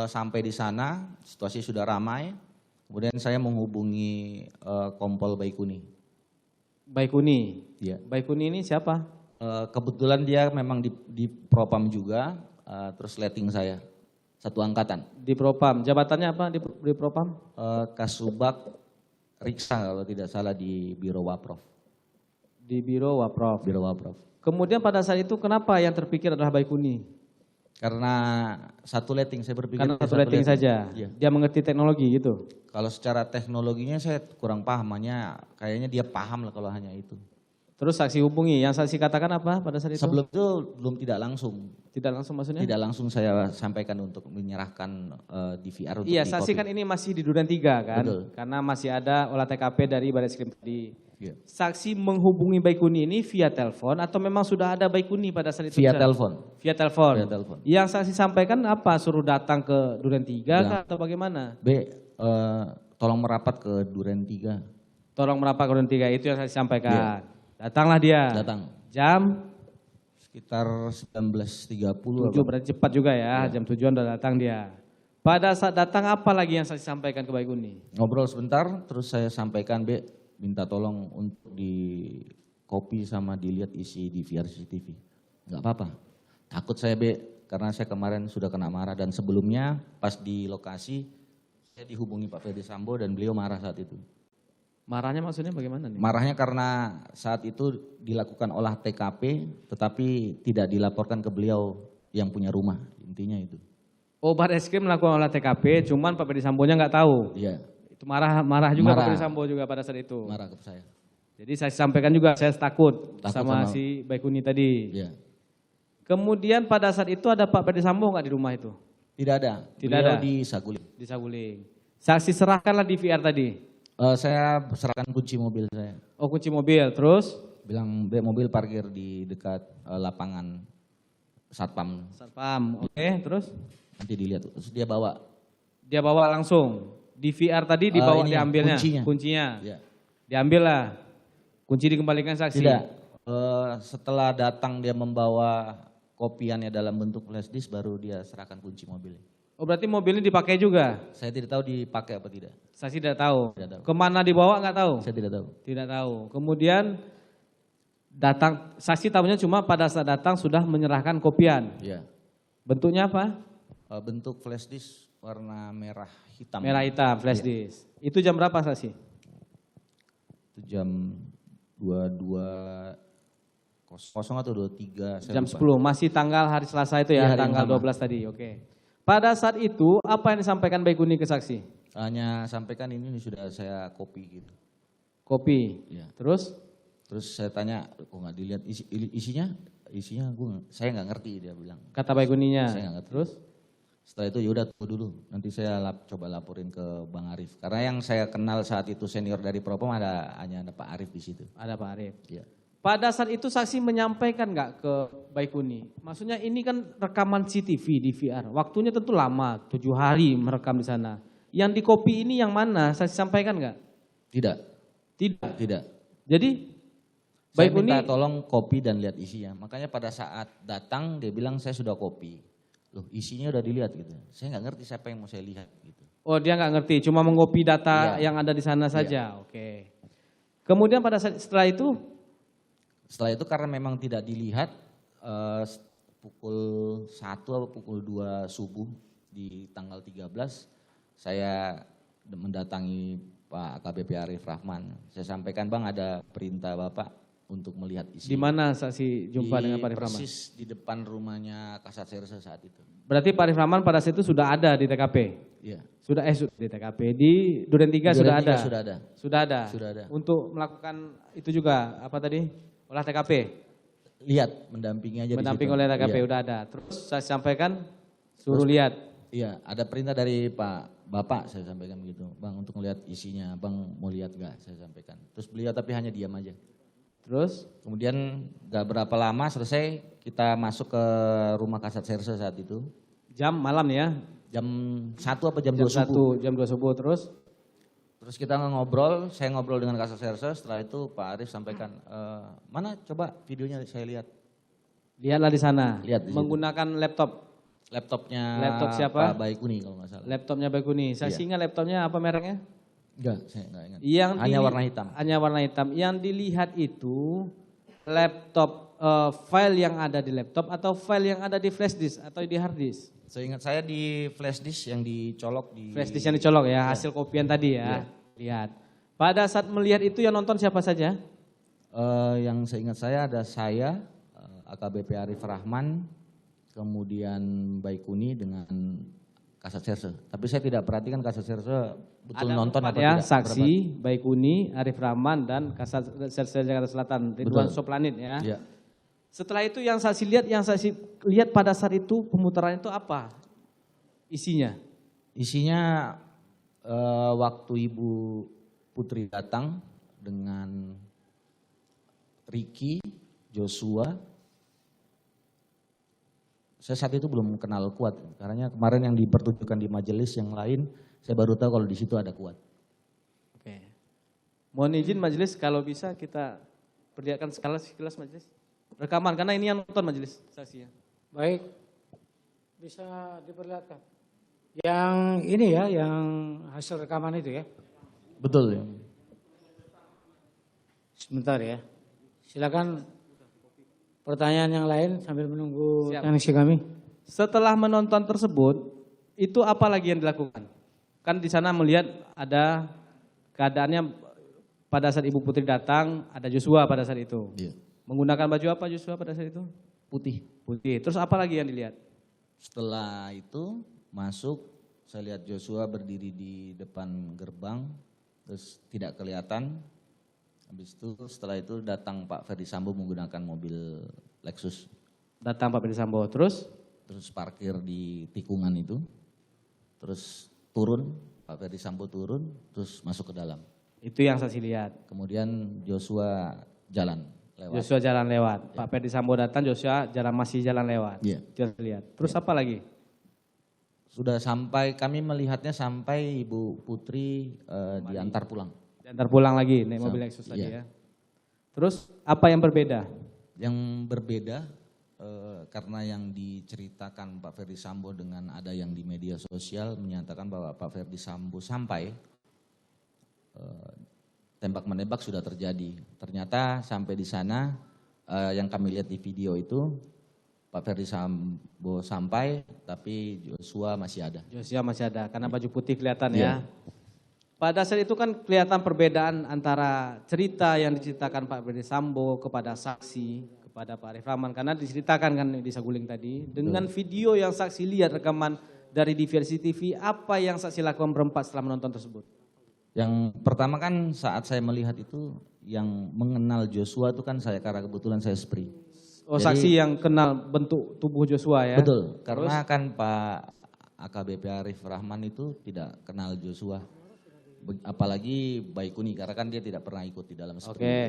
sampai di sana, situasi sudah ramai. Kemudian saya menghubungi Kompol Baikuni. Baikuni? Iya. Baikuni ini siapa? Kebetulan dia memang di Propam juga, terus letting saya. Satu angkatan. Di Propam. Jabatannya apa di Propam? Kasubag Riksa kalau tidak salah di Biro Waprov. Di Biro Waprov. Biro Waprov. Kemudian pada saat itu kenapa yang terpikir adalah Baikuni? Karena satu letting saya berpikir. Karena satu rating saja. Iya. Dia mengerti teknologi gitu. Kalau secara teknologinya saya kurang paham, hanya kayaknya dia paham lah kalau hanya itu. Terus saksi hubungi, yang saksi katakan apa pada saat itu? Sebelum itu belum tidak langsung. Tidak langsung maksudnya? Tidak langsung saya sampaikan untuk menyerahkan DVR untuk Iya, saksi kan ini masih di Duren 3 kan? Betul. Karena masih ada olah TKP dari Barreskrim tadi. Iya. Saksi menghubungi Baikuni ini via telepon atau memang sudah ada Baikuni pada saat itu? Via telepon. Via telepon. Via telepon. Yang saksi sampaikan apa? Suruh datang ke Duren 3 Ya. kah, atau bagaimana? Tolong merapat ke Duren 3. Tolong merapat ke Duren 3 itu yang saksi sampaikan. Iya. Datanglah dia. Datang. Jam Sekitar 19.30. 7 berarti cepat juga ya. Jam 7-an udah datang dia. Pada saat datang apa lagi yang saksi sampaikan ke Baikuni? Ngobrol sebentar, terus saya sampaikan, minta tolong untuk di copy sama dilihat isi DVR CCTV. Enggak apa-apa. Takut saya, karena saya kemarin sudah kena marah dan sebelumnya pas di lokasi saya dihubungi Pak Ferdi Sambo dan beliau marah saat itu. Marahnya maksudnya bagaimana nih? Marahnya karena saat itu dilakukan olah TKP tetapi tidak dilaporkan ke beliau yang punya rumah, intinya itu. Oh, Barreskrim melakukan olah TKP, cuman Pak Ferdi Sambonya nggak tahu. Iya, Itu marah juga Pak Marah. Ferdi Sambo juga pada saat itu. marah ke saya. Jadi saya sampaikan juga saya takut sama sama- si Baikuni tadi. Iya. Kemudian pada saat itu ada Pak Ferdi Sambo nggak di rumah itu? Tidak ada, Tidak beliau ada. di Saguling. Di Saguling. Saksi serahkanlah DVR tadi. Saya serahkan kunci mobil saya. Oh, kunci mobil, terus Bilang mobil parkir di dekat lapangan Satpam. satpam. Oke, terus Nanti dilihat, terus dia bawa. dia bawa langsung. DVR tadi dibawa Ini, diambilnya. kuncinya. Ya. Diambil lah. Kunci dikembalikan saksi. Tidak, setelah datang dia membawa kopiannya dalam bentuk flash disk baru dia serahkan kunci mobilnya. Oh, berarti mobil ini dipakai juga. Saya tidak tahu dipakai apa tidak. Saksi tidak tahu. Tidak tahu. Kemana dibawa nggak tahu. Saya tidak tahu. Tidak tahu. Kemudian datang, saksi tahunya cuma pada saat datang sudah menyerahkan kopian. Ya. Bentuknya apa? Bentuk flash disk warna merah hitam. Merah hitam, flash Iya. disk. Itu jam berapa saksi? Itu jam 22.00 atau 23. saya Jam lupa. 10, masih tanggal hari Selasa itu ya, Iya, hari yang tanggal sama. 12 tadi, oke. Pada saat itu, apa yang disampaikan Baikuni ke saksi? Hanya sampaikan ini sudah saya copy gitu. Kopi. Ya. Terus? Terus saya tanya, kok nggak dilihat isinya? Isinya saya nggak ngerti dia bilang. Kata Baikuninya. Saya nggak ngerti. Terus? Setelah itu yaudah tunggu dulu, nanti saya coba laporin ke Bang Arif. Karena yang saya kenal saat itu senior dari Propam hanya ada Pak Arif di situ. Ada Pak Arif. Ya. Pada saat itu saksi menyampaikan nggak ke Baikuni? Maksudnya ini kan rekaman CCTV, DVR. Waktunya tentu lama, 7 hari merekam di sana. Yang di copy ini yang mana? Saksi sampaikan nggak? Tidak, Tidak. tidak. Jadi Saya Baikuni minta tolong kopi dan lihat isinya. Makanya pada saat datang dia bilang saya sudah kopi. Loh isinya udah dilihat gitu. Saya nggak ngerti siapa yang mau saya lihat gitu. oh dia nggak ngerti, cuma mengopi data Iya. yang ada di sana saja. Oke. Kemudian pada saat setelah itu Setelah itu karena memang tidak dilihat pukul 1 atau pukul 2 subuh di tanggal 13 saya mendatangi Pak AKBP Arif Rahman. Saya sampaikan Bang ada perintah Bapak untuk melihat isi. di mana saksi jumpa dengan Pak Arif Rahman? Persis di depan rumahnya Kasat Serse saat itu. Berarti Pak Arif Rahman pada saat itu sudah ada di TKP? Iya. Sudah di TKP. Di Duren 3 sudah ada? Sudah ada. Sudah ada? Sudah ada. Untuk melakukan itu juga, apa tadi? Olah TKP? Lihat, mendampingi aja Mendamping di situ. oleh TKP, Iya. udah ada. Terus saya sampaikan, suruh lihat. Iya, ada perintah dari Pak Bapak saya sampaikan begitu. Bang untuk melihat isinya, Bang mau lihat gak? Saya sampaikan. Terus beliau tapi hanya diam aja. Terus? Kemudian gak berapa lama selesai kita masuk ke rumah Kasat Serse saat itu. Jam malam ya? Jam 1 apa jam 2 Jam subuh. 1, jam 2 subuh. Terus? Terus kita ngobrol, saya ngobrol dengan Kasat Serse. Setelah itu Pak Arif sampaikan, mana coba videonya saya lihat. Lihatlah di sana. Lihat di situ. Menggunakan laptop. Laptopnya Laptop siapa? Pak Baikuni kalau nggak salah. Laptopnya Baikuni. Saya Iya. ingat laptopnya apa mereknya? Enggak, saya enggak ingat. Hanya warna hitam. Hanya warna hitam. Yang dilihat itu laptop, file yang ada di laptop atau file yang ada di flash disk atau di hard disk? Saya ingat saya di flash disk yang dicolok di... Flash disk yang dicolok ya, hasil kopian tadi ya. Lihat. Pada saat melihat itu yang nonton siapa saja? Yang saya ingat saya ada saya, AKBP Arif Rahman, kemudian Baikuni dengan Kasat Serse. Tapi saya tidak perhatikan Kasat Serse betul Ada nonton empat apa ya, tidak. saksi, Baikuni, Arif Rahman dan Kasat Serse Jakarta Selatan, Ridwan Betul. Soplanit ya. Iya. Setelah itu yang saksi lihat pada saat itu pemutaran itu apa? Isinya? Isinya waktu Ibu Putri datang dengan Ricky, Joshua. Saya saat itu belum kenal Kuat, karena kemarin yang dipertunjukkan di majelis yang lain, saya baru tahu kalau di situ ada Kuat. Oke. Mohon izin majelis kalau bisa kita perlihatkan sekilas majelis. Rekaman karena ini yang nonton majelis saksi ya. Baik, bisa diperlihatkan. Yang ini ya, yang hasil rekaman itu ya. Betul ya. Sebentar ya. Silakan pertanyaan yang lain sambil menunggu Siap. teknisi kami. Setelah menonton tersebut, itu apa lagi yang dilakukan? Kan di sana melihat ada keadaannya pada saat Ibu Putri datang, ada Joshua pada saat itu. Iya. Menggunakan baju apa Joshua pada saat itu? Putih. Putih. Terus apa lagi yang dilihat? Setelah itu masuk, saya lihat Joshua berdiri di depan gerbang, terus tidak kelihatan. Habis itu setelah itu datang Pak Ferdi Sambo menggunakan mobil Lexus. Datang Pak Ferdi Sambo, terus? Terus parkir di tikungan itu, terus turun, Pak Ferdi Sambo turun, terus masuk ke dalam. Itu yang saksi lihat. Kemudian Joshua jalan lewat. Joshua jalan lewat. Pak Ferdi Sambo datang, Joshua masih jalan lewat. Iya. Kita lihat. Terus apa lagi? Sudah sampai, kami melihatnya sampai Ibu Putri diantar pulang. Diantar pulang lagi, naik mobil Lexus tadi iya. ya. Terus apa yang berbeda? Yang berbeda karena yang diceritakan Pak Ferdi Sambo dengan ada yang di media sosial menyatakan bahwa Pak Ferdi Sambo sampai tembak menembak sudah terjadi. Ternyata sampai di sana yang kami lihat di video itu Pak Ferdi Sambo sampai tapi Joshua masih ada. Joshua masih ada karena baju putih kelihatan Iya. ya. Pada saat itu kan kelihatan perbedaan antara cerita yang diceritakan Pak Ferdi Sambo kepada saksi, kepada Pak Arif Rahman. Karena diceritakan kan di Saguling tadi. Dengan video yang saksi lihat rekaman dari diversi TV, apa yang saksi lakukan berempat setelah menonton tersebut? Yang pertama kan saat saya melihat itu yang mengenal Joshua itu kan saya karena kebetulan saya SPRI. Oh, saksi yang kenal bentuk tubuh Joshua ya? Betul, karena kan Pak AKBP Arif Rahman itu tidak kenal Joshua. Apalagi Baikuni, karena kan dia tidak pernah ikut di dalam SPRI. Oke.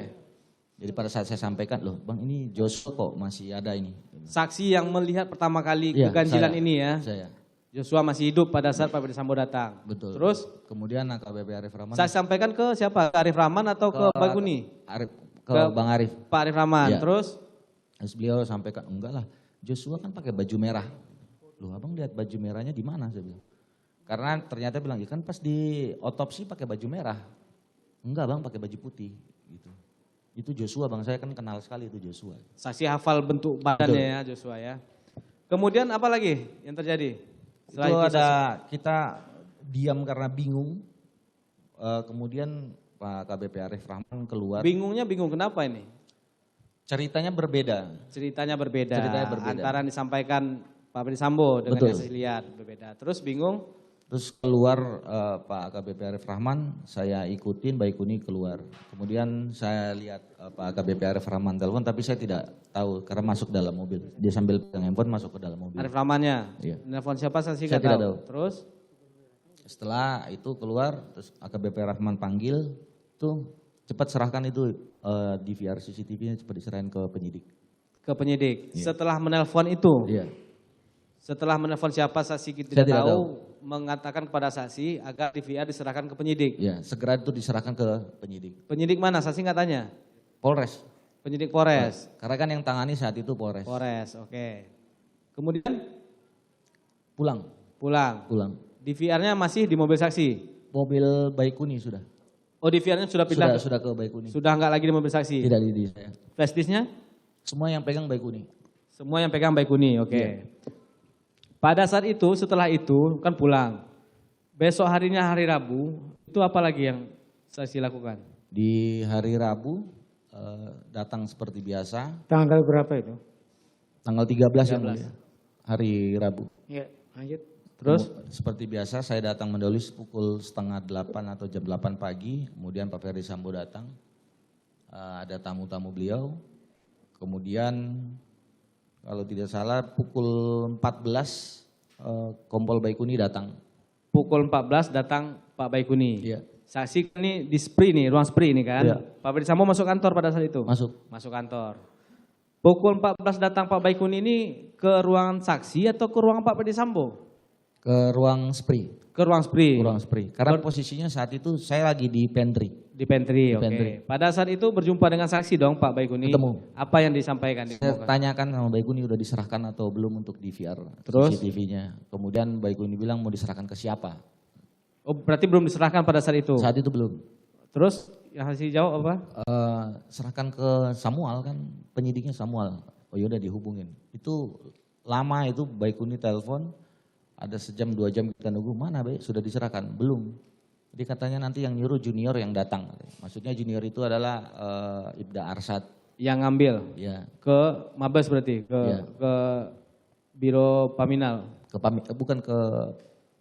Jadi pada saat saya sampaikan, loh Bang ini Joshua kok masih ada ini. Saksi yang melihat pertama kali Iya, keganjilan saya. ini ya? Saya, Joshua masih hidup pada saat Pak Ferdi Sambo datang. betul. Terus kemudian AKBP Arif Rahman. saya sampaikan ke siapa? Ke Arif Rahman atau ke Baikuni? Ke Bang Arif. Pak Arif Rahman. Iya. Terus Terus beliau sampaikan, enggak lah Joshua kan pakai baju merah. Loh abang lihat baju merahnya di mana saya bilang. Karena ternyata bilang, ya kan pas di otopsi pakai baju merah. Enggak bang pakai baju putih. Gitu. Itu Joshua bang, saya kan kenal sekali itu Joshua. saksi hafal bentuk badannya ya Joshua ya. Kemudian apa lagi yang terjadi? Setelah Itu saksi- ada kita diam karena bingung. Kemudian Pak KBP Arif Rahman keluar. Bingungnya bingung kenapa ini? Ceritanya berbeda. Ceritanya berbeda. Ceritanya berbeda. Antara yang disampaikan Pak Ferdi Sambo dengan Betul. yang saksi lihat berbeda. Terus bingung? Terus keluar Pak AKBP Arif Rahman, saya ikutin Baikuni keluar. Kemudian saya lihat Pak AKBP Arif Rahman telepon, tapi saya tidak tahu karena masuk dalam mobil. Dia sambil pegang handphone masuk ke dalam mobil. Arif Rahmannya. Iya. Nelfon siapa saksi Saya nggak tidak tahu. tahu. Terus Setelah itu keluar, terus AKBP Rahman panggil, tuh cepat serahkan itu DVR CCTV-nya cepat diserahin ke penyidik. ke penyidik. Iya. Setelah menelpon itu, Iya. setelah menelpon siapa saksi kita Saya tidak tidak tahu, mengatakan kepada saksi agar DVR diserahkan ke penyidik. Iya, segera itu diserahkan ke penyidik. Penyidik mana? Saksi nggak tanya? Polres. Penyidik Polres. Karena kan yang tangani saat itu Polres. Polres, oke. Kemudian Pulang. pulang. DVR-nya masih di mobil saksi. Mobil Baikuni sudah. Oh, DVR-nya sudah pindah. Sudah ke Baikuni. Sudah nggak lagi di mobil saksi. Tidak di saya. Flash disk-nya? Semua yang pegang Baikuni. Semua yang pegang Baikuni, oke. Iya. Pada saat itu, setelah itu kan pulang. Besok harinya hari Rabu, itu apa lagi yang saksi lakukan? Di hari Rabu datang seperti biasa. Tanggal berapa itu? Tanggal 13 yang mulia. Hari Rabu. Ya, lanjut. Terus? Seperti biasa saya datang mendahului pukul 7:30 atau jam 8 pagi. Kemudian Pak Ferdi Sambo datang. Ada tamu-tamu beliau. Kemudian kalau tidak salah pukul 14 Kompol Baikuni datang. Pukul 14 datang Pak Baikuni. Iya. Saksi ini di SPRI nih, ruang SPRI ini kan. Iya. Pak Ferdi Sambo masuk kantor pada saat itu? Masuk Masuk kantor. Pukul 14 datang Pak Baikuni ini ke ruangan saksi atau ke ruangan Pak Ferdi Sambo? ke ruang SPRI. Ke ruang SPRI? Ruang SPRI. Karena posisinya saat itu saya lagi di pantry. Di pantry, oke. pantry. Pada saat itu berjumpa dengan saksi dong Pak Baikuni? Ketemu. Apa yang disampaikan? Saya tanyakan sama Baikuni udah diserahkan atau belum untuk DVR Terus? CCTV-nya. Kemudian Baikuni bilang mau diserahkan ke siapa? Oh, berarti belum diserahkan pada saat itu? Saat itu belum. Terus yang saksi jawab apa? Serahkan ke Samuel kan, penyidiknya Samuel. Oh yaudah dihubungin. Itu lama itu Baikuni telepon, ada sejam 2 jam kita nunggu, mana Baik sudah diserahkan? Belum. Jadi katanya nanti yang nyuruh junior yang datang. Maksudnya junior itu adalah Ibda Arsad. Yang ngambil Ya. ke Mabes berarti, ke Biro Paminal. Bukan ke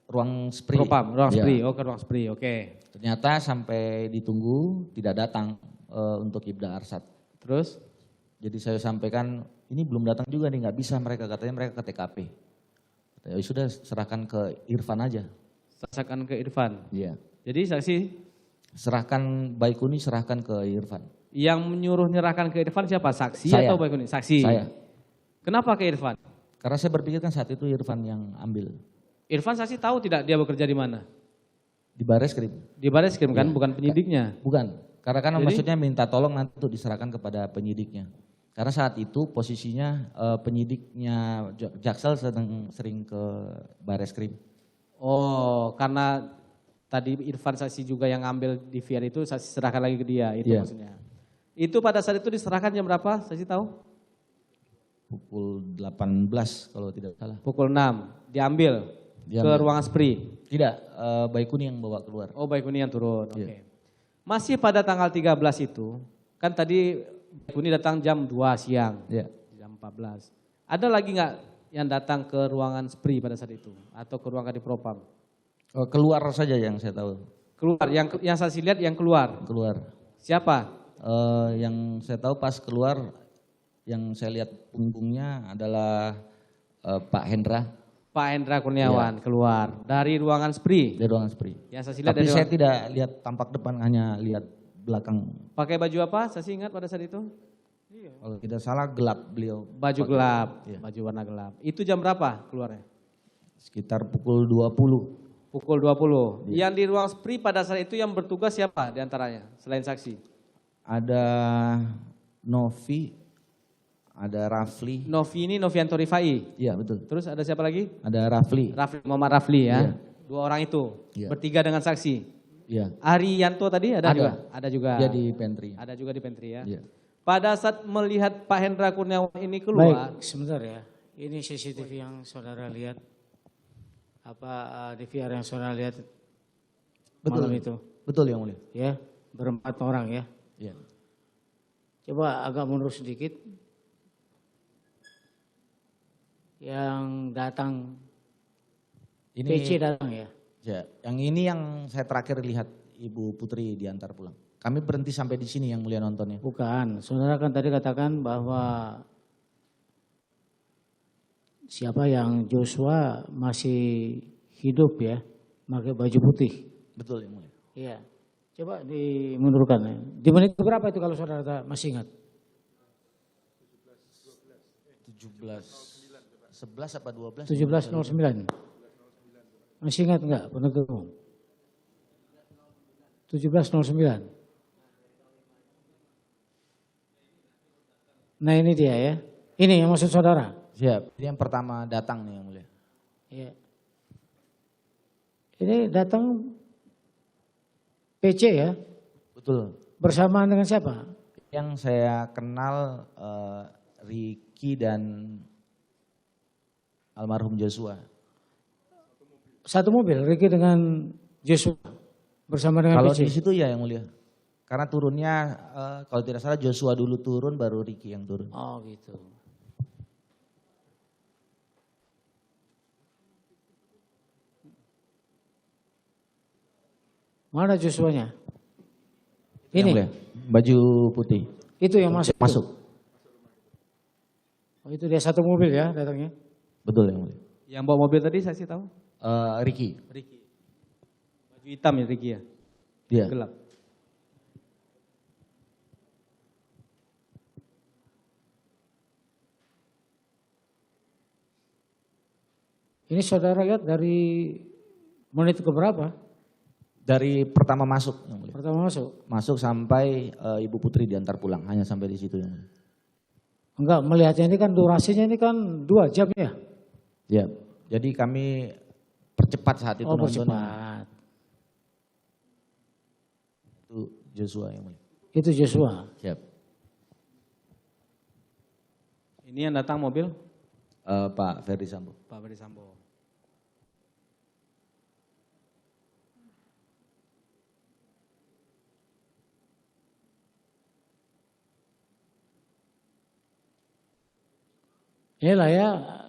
ruang SPRI. Propam, ruang Ya. SPRI, oh ke ruang SPRI, oke. Ternyata sampai ditunggu tidak datang untuk Ibda Arsad. Terus? Jadi saya sampaikan ini belum datang juga nih, nggak bisa mereka, katanya mereka ke TKP. Ya sudah serahkan ke Irfan aja. Serahkan ke Irfan. Iya. Jadi saksi Serahkan Baikuni, serahkan ke Irfan. yang menyuruh nyerahkan ke Irfan siapa? Saksi Saya. atau Baikuni? Saksi. Saya. Kenapa ke Irfan? Karena saya berpikir kan saat itu Irfan yang ambil. Irfan saksi tahu tidak dia bekerja di mana? Di Bareskrim. Di Bareskrim kan, Iya. bukan penyidiknya. Bukan. Karena kan Jadi? maksudnya minta tolong nanti untuk diserahkan kepada penyidiknya. Karena saat itu posisinya penyidiknya Jaksel sering ke Bareskrim. Oh, karena tadi Irfan saksi juga yang ambil DVR itu saksi serahkan lagi ke dia, itu Iya. maksudnya. Itu pada saat itu diserahkan jam berapa? Saksi tahu? Pukul 18 kalau tidak salah. Pukul 6. Diambil ke Diambil. ruangan SPRI. Tidak, Baikuni yang bawa keluar. Oh, Baikuni yang turun. Oke. Iya. Masih pada tanggal 13 itu, kan tadi Baikuni datang jam 2 siang. Ya. Jam 14. Ada lagi nggak yang datang ke ruangan SPRI pada saat itu atau ke ruang Kadipropam? Keluar saja yang saya tahu. Keluar, yang saksi lihat yang keluar. Keluar. Siapa? Yang saya tahu pas keluar, yang saya lihat punggungnya adalah Pak Hendra Pak Hendra Kurniawan keluar dari ruangan SPRI. dari ruangan SPRI. Yang saksi lihat Tapi dari saya tidak lihat tampak depan, hanya lihat belakang. pakai baju apa? Saksi ingat pada saat itu? Kalau tidak salah gelap beliau. Baju gelap, Iya. baju warna gelap. Itu jam berapa keluarnya? Sekitar pukul 20. Pukul 20. Iya. Yang di ruang SPRI pada saat itu yang bertugas siapa diantaranya selain saksi? Ada Novi, ada Rafli. Novi ini Novianto Rifai. Iya betul. Terus ada siapa lagi? Ada Rafli. Rafli, Muhammad Rafli ya. Iya. 2 orang itu. Iya. Bertiga dengan saksi. Iya. Arianto tadi ada, Ada. juga? Ada juga. Dia di pantry. Ada juga di pantry ya. Iya. Pada saat melihat Pak Hendra Kurniawan ini keluar, Baik, sebentar ya. Ini CCTV yang saudara lihat. Apa DVR yang saudara lihat Betul. malam itu? Betul yang mulia. Ya, berempat orang ya. Iya. Coba agak mundur sedikit. Yang datang, Ini PC datang ya. ya, yang ini yang saya terakhir lihat Ibu Putri diantar pulang. Kami berhenti sampai di sini yang mulia nontonnya. Bukan, saudara kan tadi katakan bahwa siapa yang Joshua masih hidup ya, pakai baju putih. Betul yang mulia. Iya. Coba dimundurkan ya. Di menit berapa itu kalau saudara masih ingat? 11 apa 12? 17.09. Masih ingat enggak penuntut umum? 17.09. Nah ini dia ya. Ini yang maksud saudara. Siap. Ini yang pertama datang nih yang mulia. Iya. Ini datang PC ya. Betul. Bersamaan dengan siapa? Yang saya kenal Ricky dan almarhum Joshua. Satu mobil, Ricky dengan Joshua. Bersama dengan Kalau PC. di situ ya yang mulia. Karena turunnya kalau tidak salah Joshua dulu turun baru Ricky yang turun. Oh gitu. Mana Joshua-nya? Yang Ini, mulia. Baju putih. itu yang masuk. Masuk. Oh, itu dia satu mobil ya datangnya. Betul yang mulia. yang bawa mobil tadi saksi tahu? Ricky. Ricky. Baju hitam ya Ricky ya? Dia. Gelap. Ini saudara lihat dari menit ke berapa? Dari pertama masuk yang mulia. Pertama masuk. Masuk sampai Ibu Putri diantar pulang. Hanya sampai di situ. Yang mulia. Enggak, melihatnya ini kan durasinya ini kan 2 jam ya. Ya. Jadi kami percepat saat itu Oh nontonnya. bercepat. Itu Joshua yang mulia. Itu Joshua. Siap. Ini yang datang mobil? Pak Ferdi Sambo. Pak Ferdi Sambo. Inilah ya,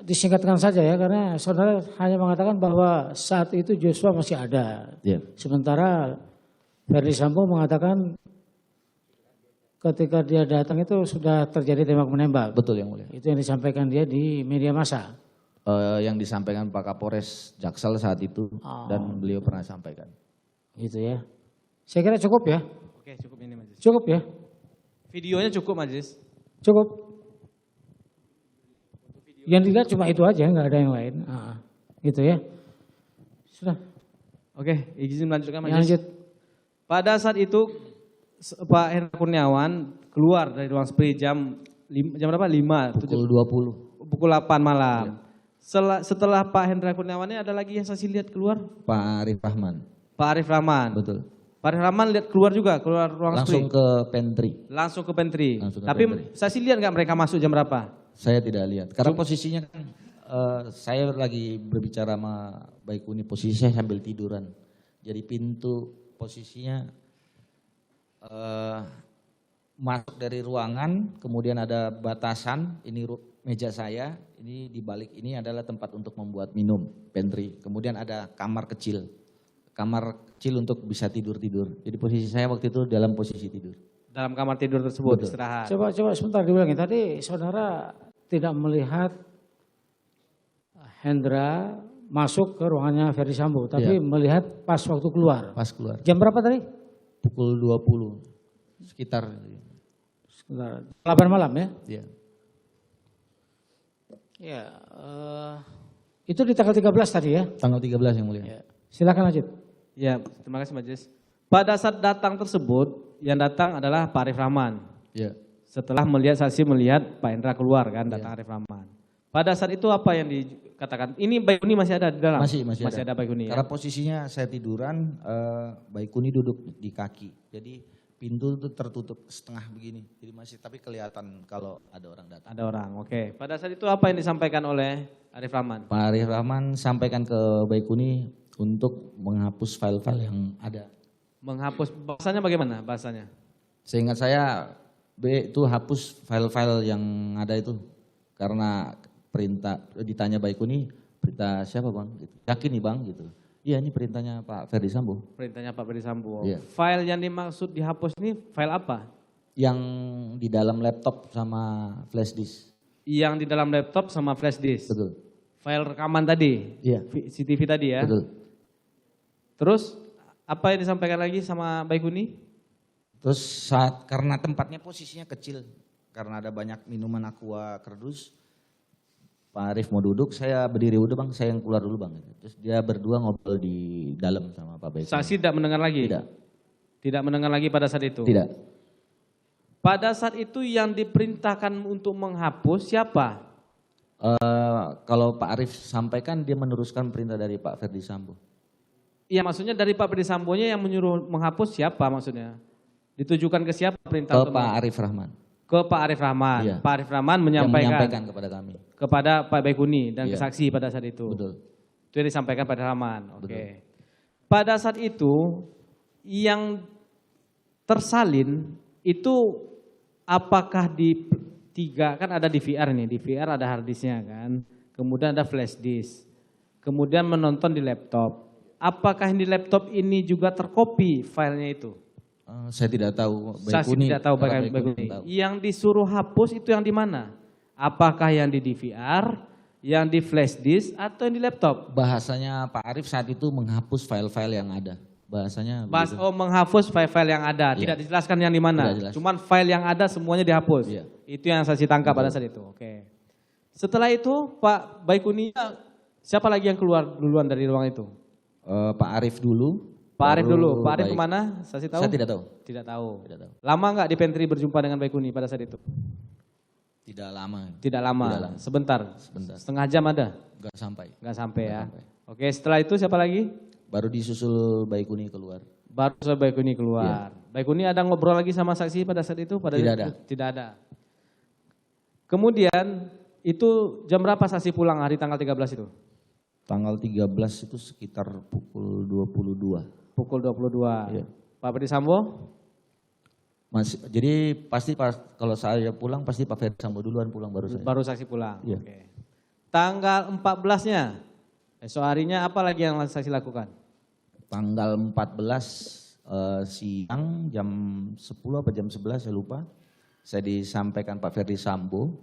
disingkatkan saja ya, karena saudara hanya mengatakan bahwa saat itu Joshua masih ada. Ya. Sementara Ferdi Sambo mengatakan ketika dia datang itu sudah terjadi tembak menembak. Betul yang mulia. Itu yang disampaikan dia di media massa. Yang disampaikan Pak Kapolres Jaksel saat itu dan beliau pernah sampaikan. Gitu ya. Saya kira cukup ya. Oke, cukup ini majelis. Cukup ya. Videonya cukup majelis. Cukup. Yang dilihat cuma itu aja, nggak ada yang lain. Gitu ya. Sudah. Oke, izin melanjutkan Yang majelis. lanjut. Pada saat itu Pak Hendra Kurniawan keluar dari ruang SPRI jam berapa? 5, Pukul 20. pukul 8 malam. Setelah Pak Hendra Kurniawan ini ada lagi yang saksi lihat keluar? Pak Arif Rahman. Pak Arif Rahman. Betul. Pak Arif Rahman lihat keluar juga, keluar ruang Langsung SPRI. ke pantry. Langsung ke pantry. Langsung ke Tapi pantry. saksi lihat nggak mereka masuk jam berapa? Saya tidak lihat. Karena posisinya kan saya lagi berbicara sama Baikuni, posisi saya sambil tiduran. Jadi pintu posisinya masuk dari ruangan, kemudian ada batasan, ini meja saya, ini di balik ini adalah tempat untuk membuat minum, pantry. Kemudian ada kamar kecil untuk bisa tidur-tidur. Jadi posisi saya waktu itu dalam posisi tidur. Dalam kamar tidur tersebut. Betul. Istirahat. Coba sebentar diulangi. Tadi saudara tidak melihat Hendra masuk ke ruangannya Ferdi Sambo, tapi melihat pas waktu keluar. Pas keluar. Jam berapa tadi? Pukul 20, sekitar. Sekitar 8 malam ya? Ya. Ya, itu di tanggal 13 tadi ya? Tanggal 13 yang mulia. Ya. Silakan lanjut. Ya, terima kasih majelis. Pada saat datang tersebut, yang datang adalah Pak Arif Rahman. Ya. Setelah saksi melihat Pak Hendra keluar kan, datang Arif Rahman. Pada saat itu apa yang dikatakan? Ini Baikuni masih ada di dalam? Masih ada Baikuni ya? Karena posisinya saya tiduran, Baikuni duduk di kaki. Jadi pintu itu tertutup setengah begini. Jadi masih, tapi kelihatan kalau ada orang datang. Ada orang, oke. Pada saat itu apa yang disampaikan oleh Arif Rahman? Pak Arif Rahman sampaikan ke Baikuni untuk menghapus file-file yang ada. Menghapus, bahasanya bagaimana bahasanya? Seingat saya B itu hapus file-file yang ada itu. Karena perintah, ditanya Baikuni, perintah siapa bang? Gitu. Yakin nih bang gitu. Iya ini perintahnya Pak Ferdi Sambo. Perintahnya Pak Ferdi Sambo. Iya. File yang dimaksud dihapus ini file apa? Yang di dalam laptop sama flash disk. Yang di dalam laptop sama flash disk. Betul. File rekaman tadi. Iya. CCTV tadi ya. Betul. Terus apa yang disampaikan lagi sama Baikuni? Terus karena tempatnya posisinya kecil, karena ada banyak minuman aqua kerdus, Pak Arif mau duduk, saya berdiri udah bang, saya yang keluar dulu bang. Terus dia berdua ngobrol di dalam sama Pak Baikuni. Saksi tidak mendengar lagi? Tidak. Tidak mendengar lagi pada saat itu? Tidak. Pada saat itu yang diperintahkan untuk menghapus siapa? Kalau Pak Arif sampaikan dia meneruskan perintah dari Pak Ferdi Sambo. Iya maksudnya dari Pak Ferdi Sambonya yang menyuruh menghapus siapa maksudnya? Ditujukan ke siapa perintah? Ke Pak Arif Rahman. Ke Pak Arif Rahman. Iya. Pak Arif Rahman Yang menyampaikan menyampaikan kepada kami. kepada Pak Baikuni dan Iya. kesaksi pada saat itu. Betul. Itu yang disampaikan pada Rahman. Oke. Betul. Pada saat itu yang tersalin itu apakah di tiga, kan ada DVR nih, DVR ada hard disknya kan, kemudian ada flash disk, kemudian menonton di laptop. Apakah di laptop ini juga terkopi filenya itu? Saya tidak tahu. Saya tidak tahu Baikuni. Yang disuruh hapus itu yang di mana? Apakah yang di DVR, yang di flash disk, atau yang di laptop? Bahasanya Pak Arif saat itu menghapus file-file yang ada. Bahasanya begitu. Menghapus file-file yang ada, Iya. tidak dijelaskan yang di mana. Tidak jelas. Cuman file yang ada semuanya dihapus. Iya. Itu yang saya tangkap pada saat itu. Oke. Setelah itu Pak Baikuni, siapa lagi yang keluar duluan dari ruang itu? Pak Arif dulu. Pak Arif baru dulu. Pak Arif Baik. kemana? Saya tahu? Saya tidak tahu. Tidak tahu. Tidak tahu. Lama nggak di pantry berjumpa dengan Baikuni pada saat itu? Tidak lama. Tidak lama. Tidak lama. Sebentar. Sebentar. Setengah jam ada? Enggak sampai. Nggak sampai Nggak ya. sampai. Oke, setelah itu siapa lagi? Baru disusul Baikuni keluar. Baru saya Baikuni keluar. Baikuni ada ngobrol lagi sama saksi pada saat itu? Tidak ada. Tidak ada. Kemudian Itu jam berapa saksi pulang hari tanggal 13 itu? Tanggal 13 itu sekitar pukul 22. Pukul 22. Iya. Pak Ferdisambo? Jadi pasti kalau saya pulang pasti Pak Ferdisambo duluan pulang baru saya. Baru saksi pulang. Iya. Oke. Tanggal 14-nya, esok harinya apa lagi yang saksi lakukan? Tanggal 14 siang jam 10 apa jam 11 saya lupa. Saya disampaikan Pak Ferdisambo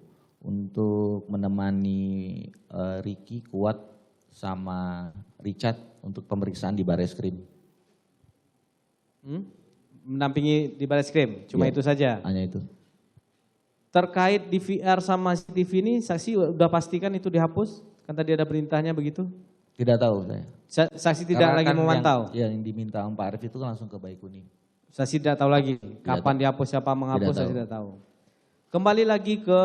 untuk menemani Ricky, Kuat sama Richard untuk pemeriksaan di Bareskrim. Mendampingi di Bareskrim, cuma Iya, itu saja. Hanya itu. Terkait DVR sama CCTV ini, saksi udah pastikan itu dihapus? Kan tadi ada perintahnya begitu? Tidak tahu saya. Saksi tidak Karena lagi kan memantau? yang diminta Om Pak Arief itu langsung ke Baikuni. Saksi tidak tahu lagi kapan tahu. dihapus, siapa menghapus, Tidak saya tahu. tidak tahu. Kembali lagi ke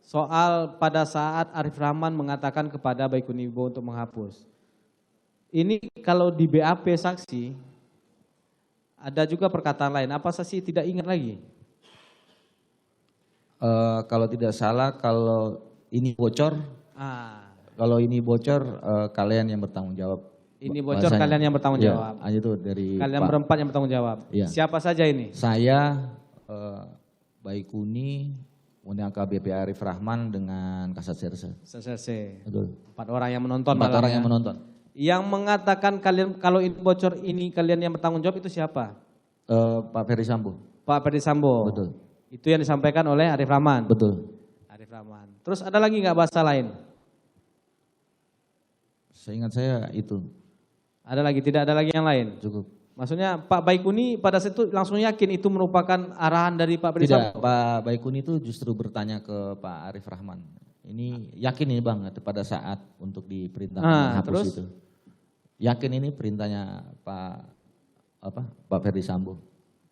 soal pada saat Arif Rahman mengatakan kepada Baikuni Wibowo untuk menghapus. Ini kalau di BAP saksi, ada juga perkataan lain, apa saksi tidak ingat lagi? Kalau tidak salah, kalau ini bocor, kalian yang bertanggung jawab. Ini bocor, Bahasanya. kalian yang bertanggung Iya, jawab. hanya itu dari Kalian Pak. berempat yang bertanggung jawab. Iya. Siapa saja ini? Saya, Baikuni, kemudian AKBP Arif Rahman dengan Kasat Serse. Serse. Betul. 4 orang yang menonton. 4 malam orang ya. yang menonton. Yang mengatakan kalian kalau ini bocor ini kalian yang bertanggung jawab itu siapa? Pak Ferdisambo. Pak Ferdisambo. Betul. Itu yang disampaikan oleh Arif Rahman. Betul. Arif Rahman. Terus ada lagi nggak bahasa lain? Seingat saya itu Ada lagi? Tidak ada lagi yang lain? cukup. Maksudnya Pak Baikuni pada saat itu langsung yakin itu merupakan arahan dari Pak Ferdisambo? Tidak, Pak Baikuni itu justru bertanya ke Pak Arif Rahman. Ini yakin ini Bang pada saat untuk diperintahkan menghapus terus? itu. Yakin ini perintahnya Pak Ferdisambo.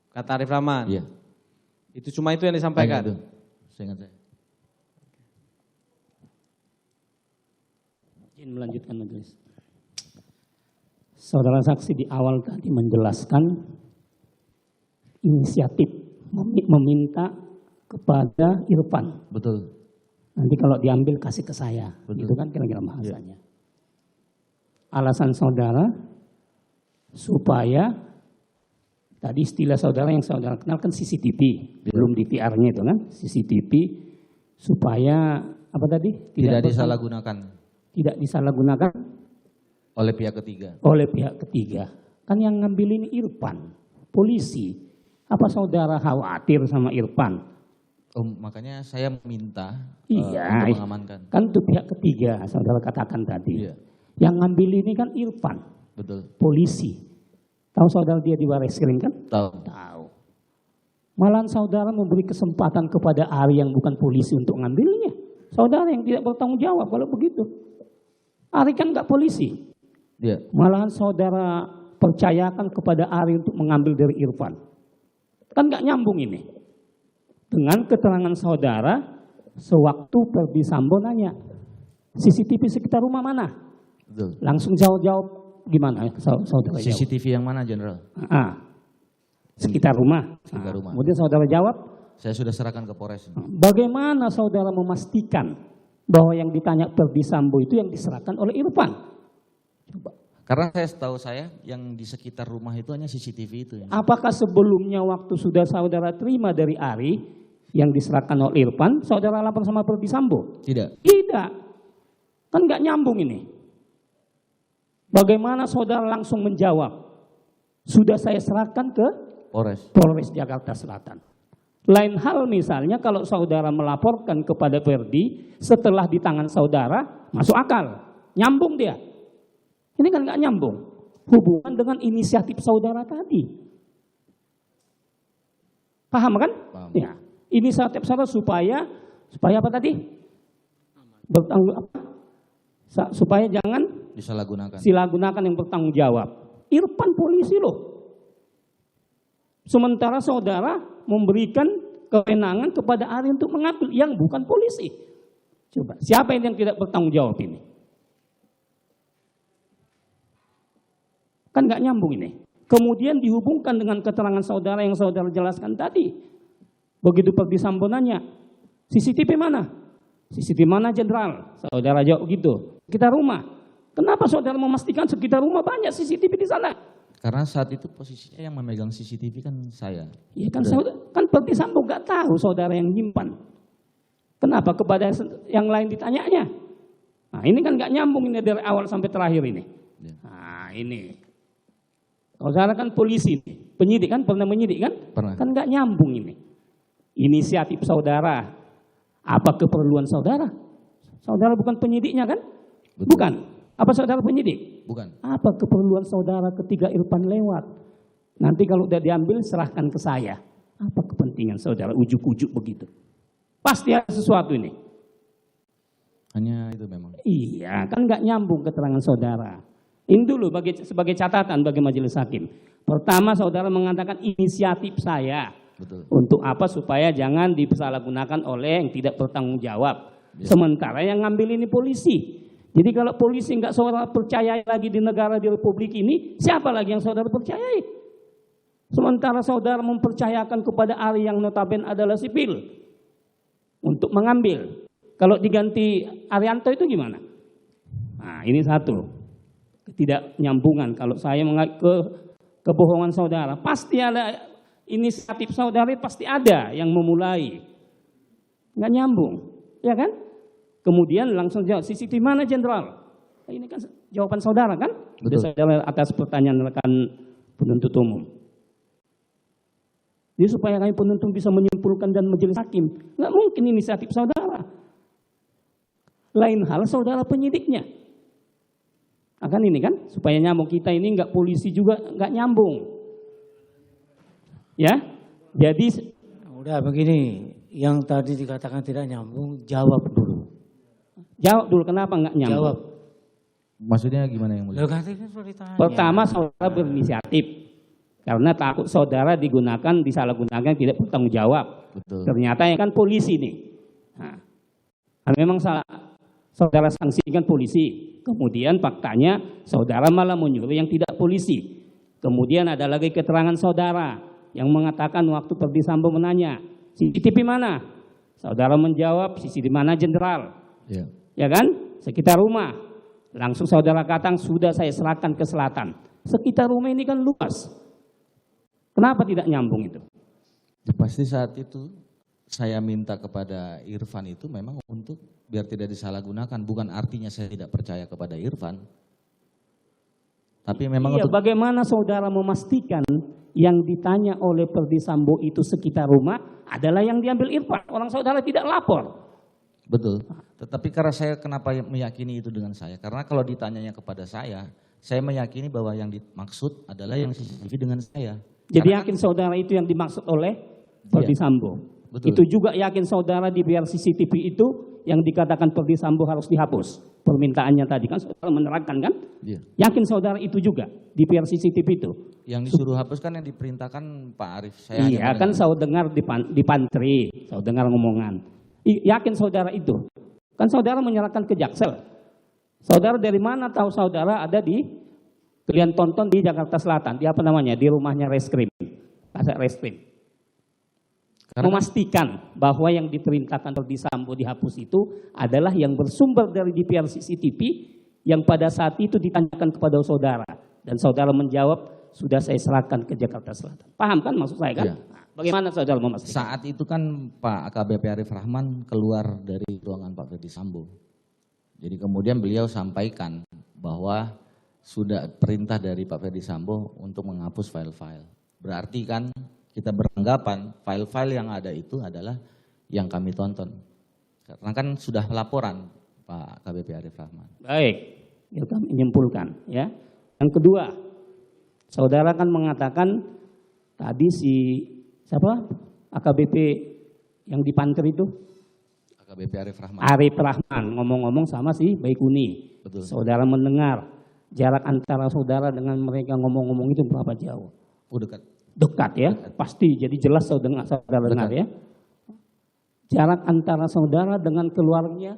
Kata Arif Rahman? Iya. Itu cuma itu yang disampaikan? Hanya itu, seingat saya. Izin melanjutkan majelis. Saudara saksi di awal tadi menjelaskan inisiatif meminta kepada Irfan. Betul. Nanti kalau diambil kasih ke saya. Betul. Itu kan kira-kira bahasanya. Alasan saudara supaya tadi istilah saudara yang saudara kenal kan CCTV. Belum DVR-nya itu kan CCTV supaya apa tadi? Tidak disalahgunakan Tidak disalahgunakan oleh pihak ketiga. oleh pihak ketiga. Kan yang ngambil ini Irfan, polisi. Apa saudara khawatir sama Irfan? Makanya saya meminta Iya, untuk mengamankan. kan itu pihak ketiga, saudara katakan tadi. Iya. Yang ngambil ini kan Irfan, Betul. polisi. Tahu saudara dia di Bareskrim kan? Tahu. Tahu. Malahan saudara memberi kesempatan kepada Ari yang bukan polisi untuk ngambilnya. Saudara yang tidak bertanggung jawab kalau begitu. Ari kan nggak polisi. Iya. Malahan saudara percayakan kepada Ari untuk mengambil dari Irfan. Kan nggak nyambung ini. Dengan keterangan saudara, sewaktu Ferdisambo nanya, CCTV sekitar rumah mana? Betul. Langsung jawab gimana saudara jawab? CCTV yang mana, Jenderal? Sekitar rumah. Sekitar rumah. Kemudian saudara jawab, Saya sudah serahkan ke Polres. bagaimana saudara memastikan bahwa yang ditanya Ferdisambo itu yang diserahkan oleh Irfan? Coba. Karena setahu saya yang di sekitar rumah itu hanya CCTV itu. Ya. Apakah sebelumnya waktu sudah saudara terima dari Ari yang diserahkan oleh Irfan, saudara lapor sama Ferdisambo? Tidak. Tidak. Kan nggak nyambung ini. Bagaimana saudara langsung menjawab? Sudah saya serahkan ke Polres Jakarta Selatan. Lain hal misalnya kalau saudara melaporkan kepada Ferdi setelah di tangan saudara, masuk akal. Nyambung dia. Ini kan nggak nyambung. Hubungan dengan inisiatif saudara tadi. Paham kan? Paham. Ya. Inisiatif saudara supaya apa tadi? Bertanggung apa? Supaya jangan Disalahgunakan. silahgunakan yang bertanggung jawab. Irfan polisi loh. Sementara saudara memberikan kewenangan kepada Ari untuk mengambil yang bukan polisi. Coba, siapa yang tidak bertanggung jawab ini? Kan nggak nyambung ini. Kemudian dihubungkan dengan keterangan saudara yang saudara jelaskan tadi. Begitu Ferdisambo nanya, CCTV mana? CCTV mana jenderal? Saudara jawab gitu. Sekitar rumah. Kenapa saudara memastikan sekitar rumah banyak CCTV di sana? Karena saat itu posisinya yang memegang CCTV kan saya. Iya kan, kan Verdi Sambo nggak tahu saudara yang nyimpan. Kenapa kepada yang lain ditanyanya? Nah ini kan nggak nyambung ini dari awal sampai terakhir ini. Ya. Nah ini. Saudara kan polisi, penyidik kan, pernah menyidik kan? Pernah. Kan nggak nyambung ini. Inisiatif saudara, apa keperluan saudara? Saudara bukan penyidiknya kan? Betul. Bukan. Apa saudara penyidik? Bukan. Apa keperluan saudara ketika Irfan lewat? Nanti kalau udah diambil serahkan ke saya. Apa kepentingan saudara ujuk-ujuk begitu? Pasti ada sesuatu ini. Hanya itu memang. Iya, kan nggak nyambung keterangan saudara. Ini dulu sebagai catatan bagi majelis hakim. Pertama saudara mengatakan inisiatif saya. Betul. Untuk apa? Supaya jangan disalahgunakan oleh yang tidak bertanggung jawab. Ya. Sementara yang ngambil ini polisi. Jadi kalau polisi nggak saudara percaya lagi di negara di republik ini, siapa lagi yang saudara percayai? Sementara saudara mempercayakan kepada ahli yang notabene adalah sipil untuk mengambil. Kalau diganti Arianto itu gimana? Nah ini satu, ketidaknyambungan. Kalau saya kebohongan saudara, pasti ada inisiatif saudara, pasti ada yang memulai. Nggak nyambung, ya kan? Kemudian langsung jawab, CCTV mana jenderal? Nah, ini kan jawaban saudara kan? Betul. Saudara atas pertanyaan rekan penuntut umum. Jadi supaya kami penuntut bisa menyimpulkan dan majelis hakim, nggak mungkin inisiatif saudara. Lain hal saudara penyidiknya. Akan ini kan, supaya nyambung kita ini nggak polisi juga nggak nyambung. Ya, jadi Udah begini, yang tadi dikatakan tidak nyambung, jawab dulu. jawab dulu kenapa nggak nyambung. Jawab. Maksudnya gimana yang mulia? Loh, kan itu sudah ditanya. Pertama saudara berinisiatif karena takut saudara digunakan, disalahgunakan, tidak bertanggung jawab. Betul. Ternyata yang kan polisi nih. Nah, memang saudara sanksikan polisi. Kemudian faktanya saudara malah menyuruh yang tidak polisi. Kemudian ada lagi keterangan saudara yang mengatakan waktu Verdi Sambo menanya, CCTV mana? Saudara menjawab, CCTV mana jenderal? Ya. Ya kan? Sekitar rumah. Langsung saudara katakan sudah saya serahkan ke selatan. Sekitar rumah ini kan luas. Kenapa tidak nyambung itu? Ya, pasti saat itu saya minta kepada Irfan itu memang untuk biar tidak disalahgunakan. Bukan artinya saya tidak percaya kepada Irfan. Tapi memang iya, untuk... bagaimana saudara memastikan yang ditanya oleh Verdi Sambo itu sekitar rumah adalah yang diambil Irfan. Orang saudara tidak lapor. Betul. Tetapi karena saya kenapa meyakini itu dengan saya? Karena kalau ditanyanya kepada saya meyakini bahwa yang dimaksud adalah yang CCTV dengan saya. Jadi Karena yakin saudara itu yang dimaksud oleh Verdi Sambo. Betul. Itu juga yakin saudara di biar CCTV itu yang dikatakan Verdi Sambo harus dihapus. Permintaannya tadi kan saudara menerangkan kan? Iya. Yakin saudara itu juga di biar CCTV itu. Yang disuruh hapus kan yang diperintahkan Pak Arief. Saya Iya kan saya dengar di pantry, saya dengar ngomongan. Yakin saudara itu. Kan saudara menyerahkan ke Jaksel. Saudara dari mana tahu saudara ada di, kalian tonton di Jakarta Selatan, di apa namanya, di rumahnya Reskrim, Kasat Reskrim. Memastikan bahwa yang diperintahkan Verdi Sambo dihapus itu adalah yang bersumber dari DVR CCTV yang pada saat itu ditanyakan kepada saudara. Dan saudara menjawab, sudah saya serahkan ke Jakarta Selatan. Paham kan maksud saya kan? Iya. Nah, bagaimana saudara memastikan? Saat itu kan Pak AKBP Arief Rahman keluar dari ruangan Pak Verdi Sambo. Jadi kemudian beliau sampaikan bahwa sudah perintah dari Pak Verdi Sambo untuk menghapus file-file. Berarti kan kita beranggapan file-file yang ada itu adalah yang kami tonton. Karena kan sudah laporan Pak AKBP Arief Rahman. Baik, itu kami menyimpulkan ya. Yang kedua, saudara kan mengatakan tadi si siapa? AKBP yang di Panter itu? AKBP Arief Rahman. Arief Rahman ngomong-ngomong sama si Baikuni. Betul. Saudara mendengar jarak antara saudara dengan mereka ngomong-ngomong itu berapa jauh? Oh, dekat. Dekat ya, pasti. Jadi jelas saudara dengar ya. Jarak antara saudara dengan keluarnya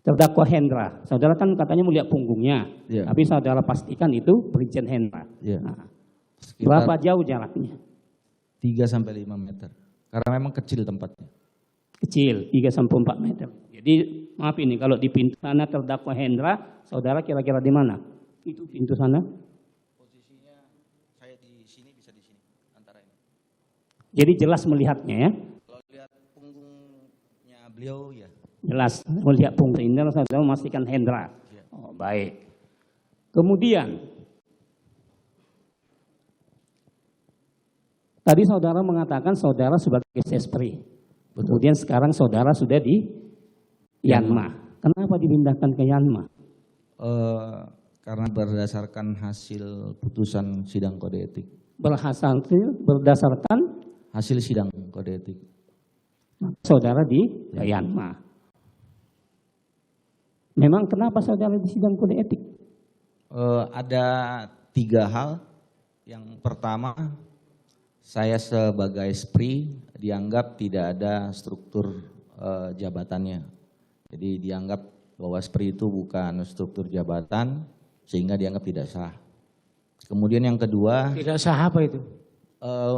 terdakwa Hendra. Saudara kan katanya melihat punggungnya, Iya. tapi saudara pastikan itu Brigjen Hendra. Iya. Nah, Sekitar berapa jauh jaraknya? 3 sampai 5 meter. Karena memang kecil tempatnya. Kecil, 3 sampai 4 meter. Jadi maaf ini kalau di pintu sana terdakwa Hendra, saudara kira-kira di mana? Itu pintu sana. Posisinya saya di sini, bisa di sini antara ini. Jadi jelas melihatnya ya. Kalau lihat punggungnya beliau ya. Jelas melihat punggung ini, saudara memastikan Hendra. Oh, baik. Kemudian tadi saudara mengatakan saudara sebagai sespri. Kemudian sekarang saudara sudah di Yanma. Kenapa dipindahkan ke Yanma? Karena berdasarkan hasil putusan sidang kode etik. Berdasarkan Hasil sidang kode etik. saudara di Yanma. Memang kenapa saudara di sidang kode etik? Ada 3 hal. Yang pertama, saya sebagai SPRI dianggap tidak ada struktur jabatannya. Jadi dianggap bahwa SPRI itu bukan struktur jabatan sehingga dianggap tidak sah. Kemudian yang kedua, Tidak sah apa itu?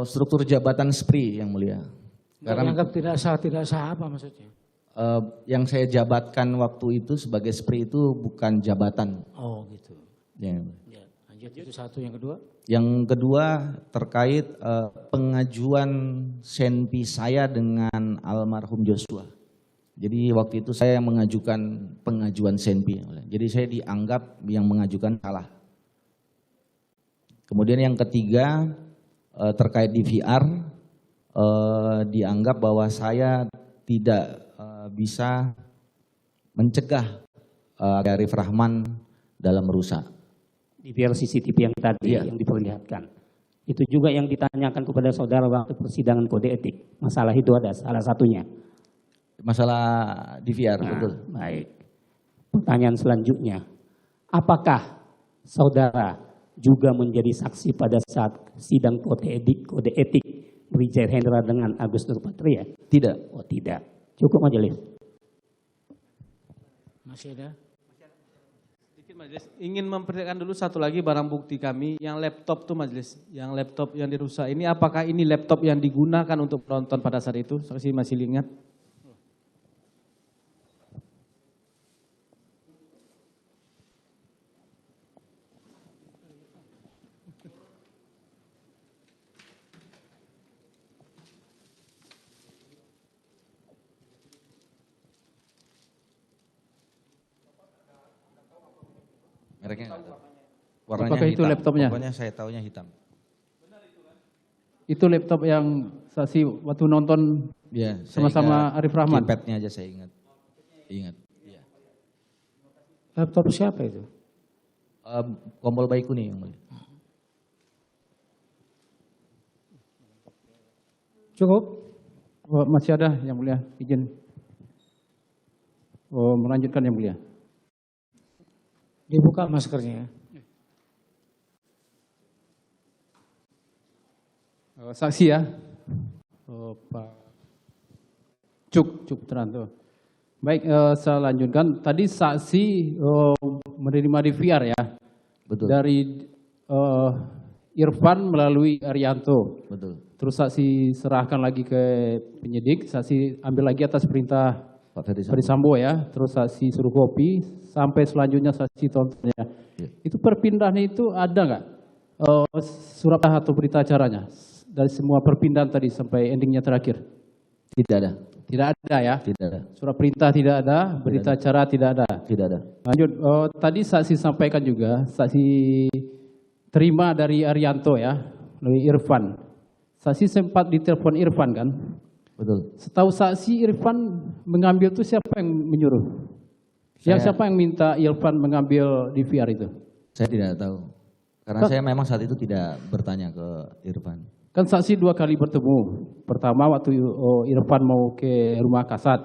struktur jabatan SPRI yang mulia. Karena Dianggap tidak sah apa maksudnya? yang saya jabatkan waktu itu sebagai SPRI itu bukan jabatan. Oh gitu. Ya. Ya, lanjut itu satu, yang kedua. Yang kedua terkait pengajuan senpi saya dengan almarhum Joshua. Jadi waktu itu saya yang mengajukan pengajuan senpi. Jadi saya dianggap yang mengajukan salah. Kemudian yang ketiga terkait DVR, dianggap bahwa saya tidak bisa mencegah Arif Rahman dalam merusak. Di CCTV yang tadi yang diperlihatkan. Itu juga yang ditanyakan kepada saudara waktu persidangan kode etik. Masalah itu ada salah satunya. Masalah DVR, betul. Baik. Pertanyaan selanjutnya. Apakah saudara juga menjadi saksi pada saat sidang kode etik Brigjen Hendra dengan Agus Nurpatria? Tidak. Oh tidak. Cukup majelis. Masih ada? Sedikit majelis, ingin memperlihatkan dulu satu lagi barang bukti kami, yang laptop tuh majelis, yang laptop yang dirusak ini, apakah ini laptop yang digunakan untuk penonton pada saat itu? Saksi masih ingat? Mereknya nggak tahu. Warnanya Apakah itu hitam. laptopnya? Pokoknya saya tahunya hitam. Itu laptop yang saksi waktu nonton Ya, saya sama-sama ingat Arif Rahman? keypadnya aja saya ingat. Ingat. Ya. Laptop siapa itu? Kompol Baikuni yang mulia. Cukup? Oh, masih ada yang mulia, izin. Oh, melanjutkan yang mulia. Dibuka maskernya. Saksi ya. Oh, Pak Cuk Teranto. Baik, saya lanjutkan. Tadi saksi menerima DVR ya. Betul. Dari Irfan melalui Arianto. Betul. Terus saksi serahkan lagi ke penyidik, saksi ambil lagi atas perintah Pak Ferdi Ferdi Sambo ya. Terus saksi suruh kopi, sampai selanjutnya saksi tontonnya. Ya. Itu perpindahan itu ada nggak surat atau berita acaranya? Dari semua perpindahan tadi sampai endingnya terakhir? Tidak ada. Tidak ada ya? Tidak ada. Surat perintah tidak ada, berita acara tidak ada. Tidak ada. Lanjut, tadi saksi sampaikan juga, saksi terima dari Arianto ya, dari Irfan. Saksi sempat ditelepon Irfan kan? Betul. Setahu saksi Irfan mengambil itu siapa yang menyuruh? Siapa yang minta Irfan mengambil DVR itu? Saya tidak tahu. Karena saya memang saat itu tidak bertanya ke Irfan. Kan saksi 2 kali bertemu. Pertama waktu Irfan mau ke rumah Kasat.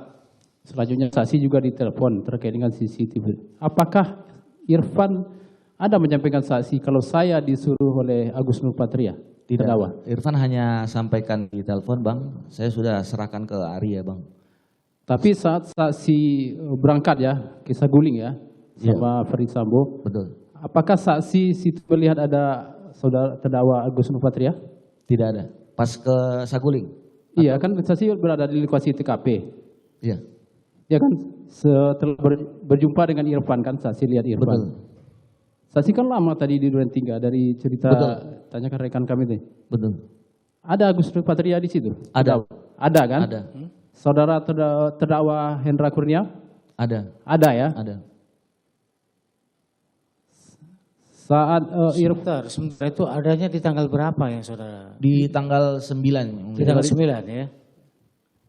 Selanjutnya saksi juga ditelepon terkait dengan CCTV. Apakah Irfan ada menyampaikan saksi kalau saya disuruh oleh Agus Nurpatria? Tidak. Terdakwa? Irfan hanya sampaikan di telepon, Bang. Saya sudah serahkan ke Ari ya, Bang. Tapi saat saksi berangkat ya, ke Saguling ya, sama Ferdi Sambo. Betul. Apakah saksi situ melihat ada saudara terdakwa Agus Nurpatria? Tidak ada. Pas ke Saguling? Iya kan saksi berada di lokasi TKP. Iya. Iya kan? setelah berjumpa dengan Irfan kan, saksi lihat Irfan. Betul. Saksi kan lama tadi di Duren 3 dari cerita Betul. tanyakan rekan kami tadi. Betul. Ada Agus Nurpatria di situ? Ada. Ada kan? Ada. Saudara terdakwa Hendra Kurnia? Ada. Ada ya? Ada. Saat Sebentar itu adanya di tanggal berapa ya saudara? Di tanggal 9. Di tanggal 9 ya?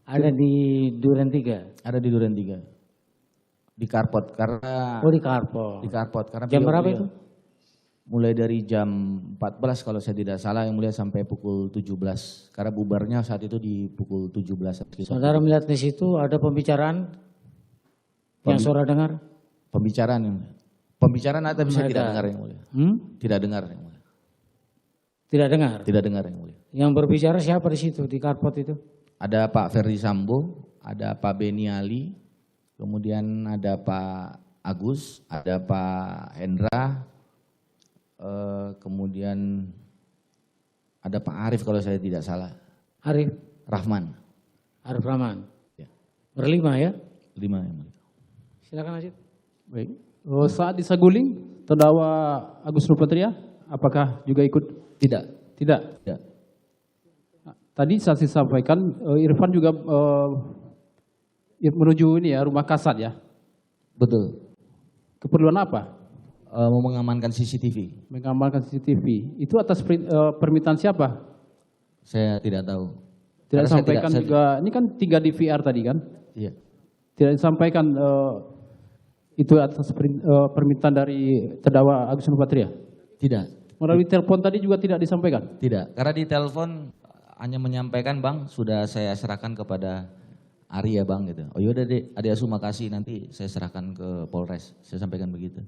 Ada di Duren 3? Ada di Duren 3. Di Karpot karena Oh di Karpot. di Karpot karena Jam berapa beliau- itu? Mulai dari jam 14 kalau saya tidak salah, yang mulia, sampai pukul 17. Karena bubarnya saat itu di pukul 17. Saudara melihat di situ ada pembicaraan yang saudara dengar? Pembicaraan yang mulia. Pembicaraan ada tapi saya Ada. tidak dengar yang mulia. Tidak dengar yang mulia. Tidak dengar? Tidak dengar yang mulia. Yang berbicara siapa di situ, di Karpot itu? Ada Pak Ferdi Sambo, ada Pak Beni Ali, kemudian ada Pak Agus, ada Pak Hendra, kemudian ada Pak Arif kalau saya tidak salah. Arif? Rahman. Arif Rahman? Ya. Berlima ya? 5 yang mulia. Silakan lanjut. baik. Saat disaguling terdakwa Agus Nurpatria, apakah juga ikut? Tidak. Tidak. Tidak. Tadi saksi sampaikan Irfan juga menuju ini ya, rumah kasat ya. Betul. Keperluan apa? Mau mengamankan CCTV. Mengamalkan CCTV. Itu atas permintaan siapa? Saya tidak tahu. Tidak Karena saya disampaikan saya- juga, ini kan 3 DVR tadi kan? Iya. Tidak disampaikan itu atas permintaan dari terdakwa Agus Nurpatria? Tidak. Melalui telepon tadi juga tidak disampaikan? Tidak. Karena di telepon hanya menyampaikan, Bang, sudah saya serahkan kepada Ari ya Bang gitu. Oh yaudah deh, Adi Asu makasih, nanti saya serahkan ke Polres. Saya sampaikan begitu.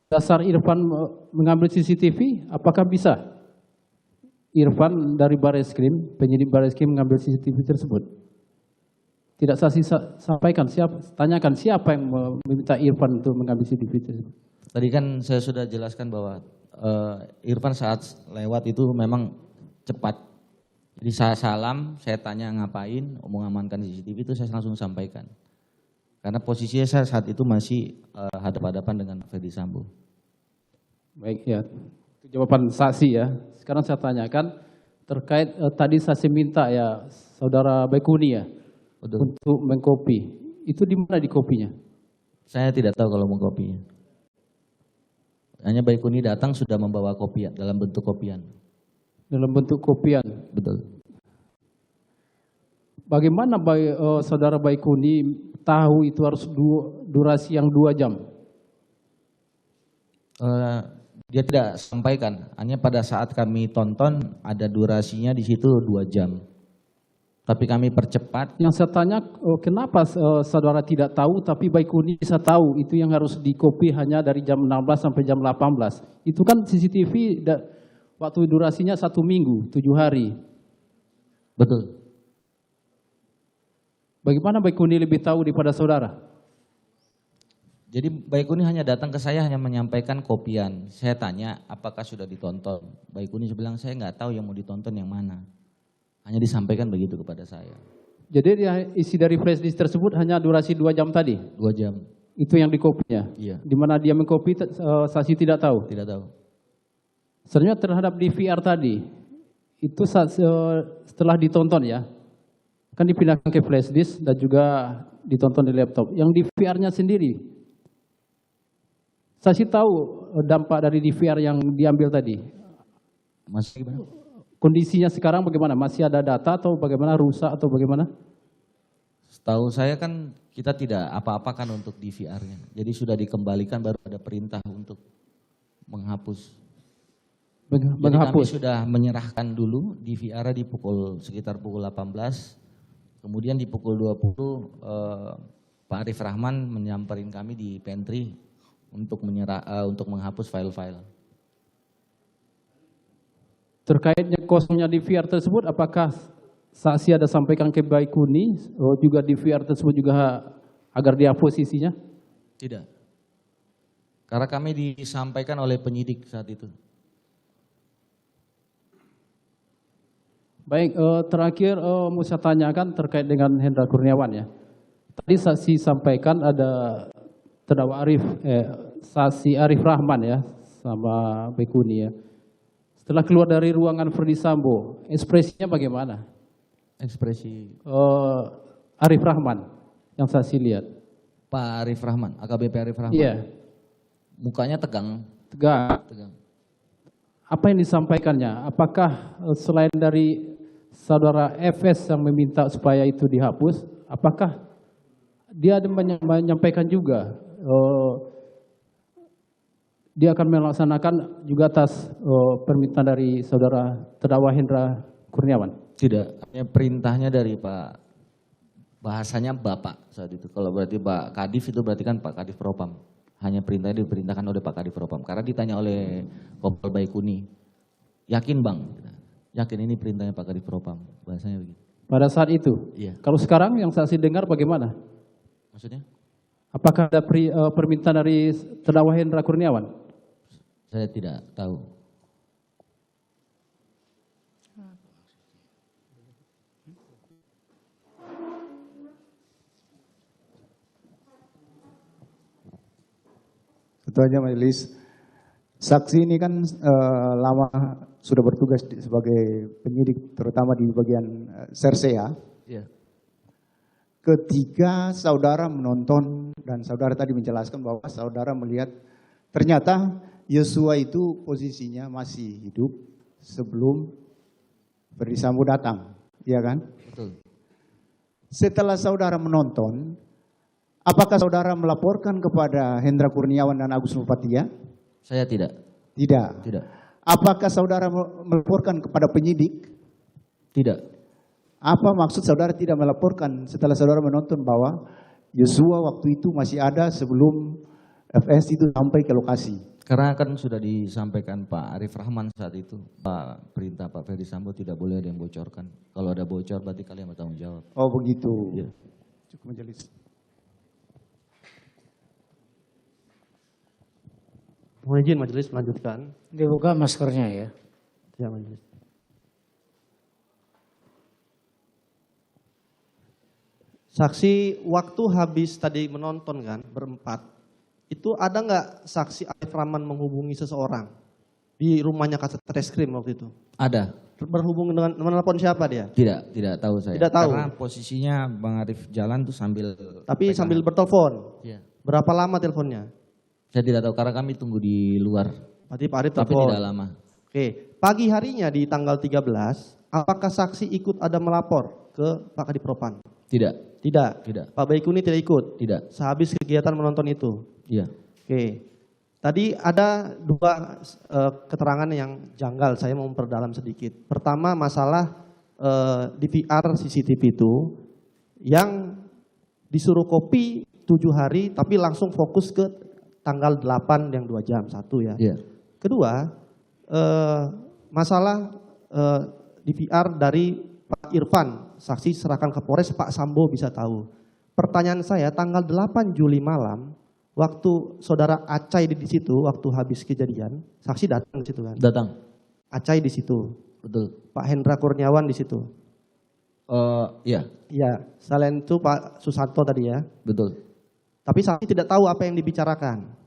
Dasar Irfan mengambil CCTV, apakah bisa Irfan dari Barreskrim, penyidik Barreskrim mengambil CCTV tersebut? Tidak saksi sampaikan, tanyakan siapa yang meminta Irfan untuk mengambil CCTV tersebut. Tadi kan saya sudah jelaskan bahwa Irfan saat lewat itu memang cepat. Jadi saya salam, saya tanya ngapain, mau mengamankan CCTV itu saya langsung sampaikan. Karena posisinya saya saat itu masih hadap-hadapan dengan Ferdi Sambo. Baik ya, itu jawaban saksi ya. Sekarang saya tanyakan terkait tadi saksi minta ya saudara Baikuni ya. Betul. Untuk mengkopi. Itu di mana di kopinya? Saya tidak tahu kalau mau kopinya. Hanya Baikuni datang sudah membawa kopi dalam bentuk kopian. Dalam bentuk kopian. Betul. Bagaimana saudara Baikuni tahu itu harus durasi yang 2 jam? Dia tidak sampaikan, hanya pada saat kami tonton ada durasinya di situ 2 jam. Tapi kami percepat. Yang saya tanya kenapa saudara tidak tahu tapi Baikuni bisa tahu itu yang harus dikopi hanya dari jam 16 sampai jam 18. Itu kan CCTV waktu durasinya 1 minggu, 7 hari. Betul. Bagaimana Baikuni lebih tahu daripada saudara? Jadi Baikuni hanya datang ke saya hanya menyampaikan kopian. Saya tanya apakah sudah ditonton. Baikuni bilang saya nggak tahu yang mau ditonton yang mana. Hanya disampaikan begitu kepada saya. Jadi isi dari flash disk tersebut hanya durasi 2 jam tadi? 2 jam. Itu yang dikopinya? Iya. Di mana dia mengkopi saksi tidak tahu? Tidak tahu. Sebenarnya terhadap DVR tadi, itu setelah ditonton ya, kan dipindahkan ke flash disk dan juga ditonton di laptop. Yang DVR-nya sendiri, saksi tahu dampak dari DVR yang diambil tadi? Masih gimana? Kondisinya sekarang bagaimana? Masih ada data atau bagaimana, rusak atau bagaimana? Setahu saya kan kita tidak apa-apakan untuk DVR-nya. Jadi sudah dikembalikan baru ada perintah untuk menghapus. Jadi kami sudah menyerahkan dulu DVR di sekitar pukul 18. Kemudian di pukul 20 Pak Arif Rahman menyamperin kami di pantry untuk menghapus file-file. Terkaitnya kosongnya DVR tersebut, apakah saksi ada sampaikan ke Baikuni juga DVR tersebut juga agar dihapus isinya? Tidak. Karena kami disampaikan oleh penyidik saat itu. Baik, terakhir mau saya tanyakan terkait dengan Hendra Kurniawan ya. tadi saksi sampaikan ada terdakwa saksi Arif Rahman ya, sama Bekuni ya. Setelah keluar dari ruangan Verdi Sambo, ekspresinya bagaimana? Ekspresi Arif Rahman yang saksi lihat. Pak Arif Rahman, AKBP Arif Rahman. Iya. Mukanya tegang. Tegang. Apa yang disampaikannya? Apakah selain dari saudara FS yang meminta supaya itu dihapus, apakah dia ada menyampaikan juga dia akan melaksanakan juga atas permintaan dari saudara terdakwa Hendra Kurniawan? Tidak, hanya perintahnya dari Pak, bahasanya Bapak saat itu. Kalau berarti Pak Kadif itu berarti kan Pak Kadif Propam. Hanya perintahnya diperintahkan oleh Pak Kadif Propam. Karena ditanya oleh Kompol Baikuni, yakin Bang? Yakin ini perintahnya Pak Kadif Propam, bahasanya begitu. Pada saat itu? Iya. Kalau sekarang yang saksi dengar bagaimana? Maksudnya? Apakah ada permintaan dari terdakwa Hendra Kurniawan? Saya tidak tahu. Ketuanya Majelis, saksi ini kan lama sudah bertugas sebagai penyidik, terutama di bagian Sersea. Iya. Ketika saudara menonton dan saudara tadi menjelaskan bahwa saudara melihat ternyata Yosua itu posisinya masih hidup sebelum Verdi Sambo datang, iya kan? Betul. Setelah saudara menonton, apakah saudara melaporkan kepada Hendra Kurniawan dan Agus Nurpatria? Saya tidak. Tidak. Tidak. Apakah saudara melaporkan kepada penyidik? Tidak. Apa maksud saudara tidak melaporkan setelah saudara menonton bahwa Yosua waktu itu masih ada sebelum FS itu sampai ke lokasi? Karena kan sudah disampaikan Pak Arif Rahman saat itu, Pak perintah Pak Verdi Sambo tidak boleh ada yang bocorkan. Kalau ada bocor berarti kalian bertanggung jawab. Oh begitu. Iya. Cukup Majelis. Mohon izin Majelis melanjutkan. Dibuka maskernya ya. Ya Majelis. Saksi waktu habis tadi menonton kan berempat, itu ada nggak saksi Arif Rahman menghubungi seseorang di rumahnya Kasat Reskrim waktu itu? Ada. Berhubung dengan menelpon siapa dia? Tidak tahu saya. Tidak tahu. Karena posisinya Bang Arif jalan tuh sambil. Tapi sambil bertelepon. Iya. Berapa lama teleponnya? Saya tidak tahu karena kami tunggu di luar. Berarti Pak Arif Tapi telepon. tidak lama. Oke, pagi harinya di tanggal 13, apakah saksi ikut ada melapor ke Pak Kadif Propam? Tidak. Tidak. Tidak. Pak Baikuni tidak ikut. Tidak. Sehabis kegiatan menonton itu. Iya. Oke. Tadi ada dua keterangan yang janggal, saya mau memperdalam sedikit. Pertama masalah DVR CCTV itu yang disuruh copy 7 hari tapi langsung fokus ke tanggal 8 yang 2 jam, satu ya. Iya. Kedua, masalah DVR dari Pak Irfan, saksi serahkan ke Polres, Pak Sambo bisa tahu. Pertanyaan saya, tanggal 8 Juli malam, waktu saudara Acai di situ, waktu habis kejadian, saksi datang di situ kan? Datang. Acai di situ. Betul. Pak Hendra Kurniawan di situ. Iya. Iya, selain itu Pak Susanto tadi ya. Betul. Tapi saksi tidak tahu apa yang dibicarakan.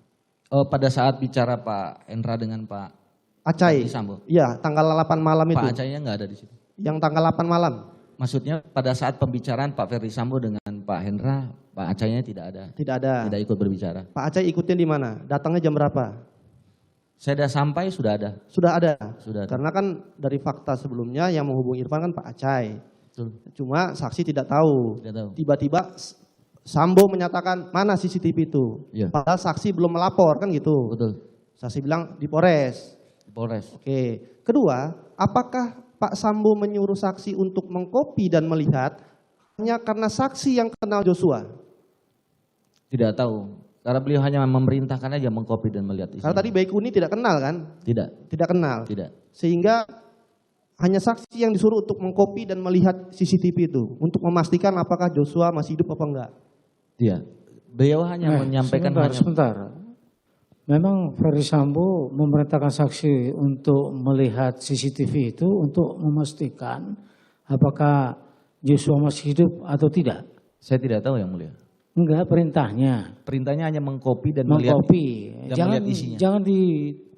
Pada saat bicara Pak Hendra dengan Pak Acai. Verdi Sambo. Iya, tanggal 8 malam itu. Pak Acainya nggak ada di situ. Yang tanggal 8 malam. Maksudnya pada saat pembicaraan Pak Verdi Sambo dengan Pak Hendra, Pak Acainya tidak ada. Tidak ada. Tidak ikut berbicara. Pak Acai ikutnya di mana? Datangnya jam berapa? Saya sudah sampai sudah ada. Sudah ada. Sudah ada. Karena kan dari fakta sebelumnya yang menghubungi Irfan kan Pak Acai. Betul. Cuma saksi tidak tahu. Tidak tahu. Tiba-tiba Sambo menyatakan mana CCTV itu. Iya. Padahal saksi belum melapor kan gitu. Betul. Saksi bilang di Polres. Di Polres. Oke. Kedua, apakah Pak Sambo menyuruh saksi untuk mengkopi dan melihat hanya karena saksi yang kenal Joshua? Tidak tahu. Karena beliau hanya memerintahkan aja mengkopi dan melihat isinya. Karena tadi Baikuni tidak kenal kan? Tidak. Tidak kenal. Tidak. Sehingga hanya saksi yang disuruh untuk mengkopi dan melihat CCTV itu. Untuk memastikan apakah Joshua masih hidup apa enggak. Iya. Beliau hanya menyampaikan sebentar. Memang Verdi Sambo memerintahkan saksi untuk melihat CCTV itu untuk memastikan apakah Joshua masih hidup atau tidak. Saya tidak tahu yang mulia. Enggak, perintahnya. Perintahnya hanya mengcopy dan Mengcopy. melihat isinya. Jangan di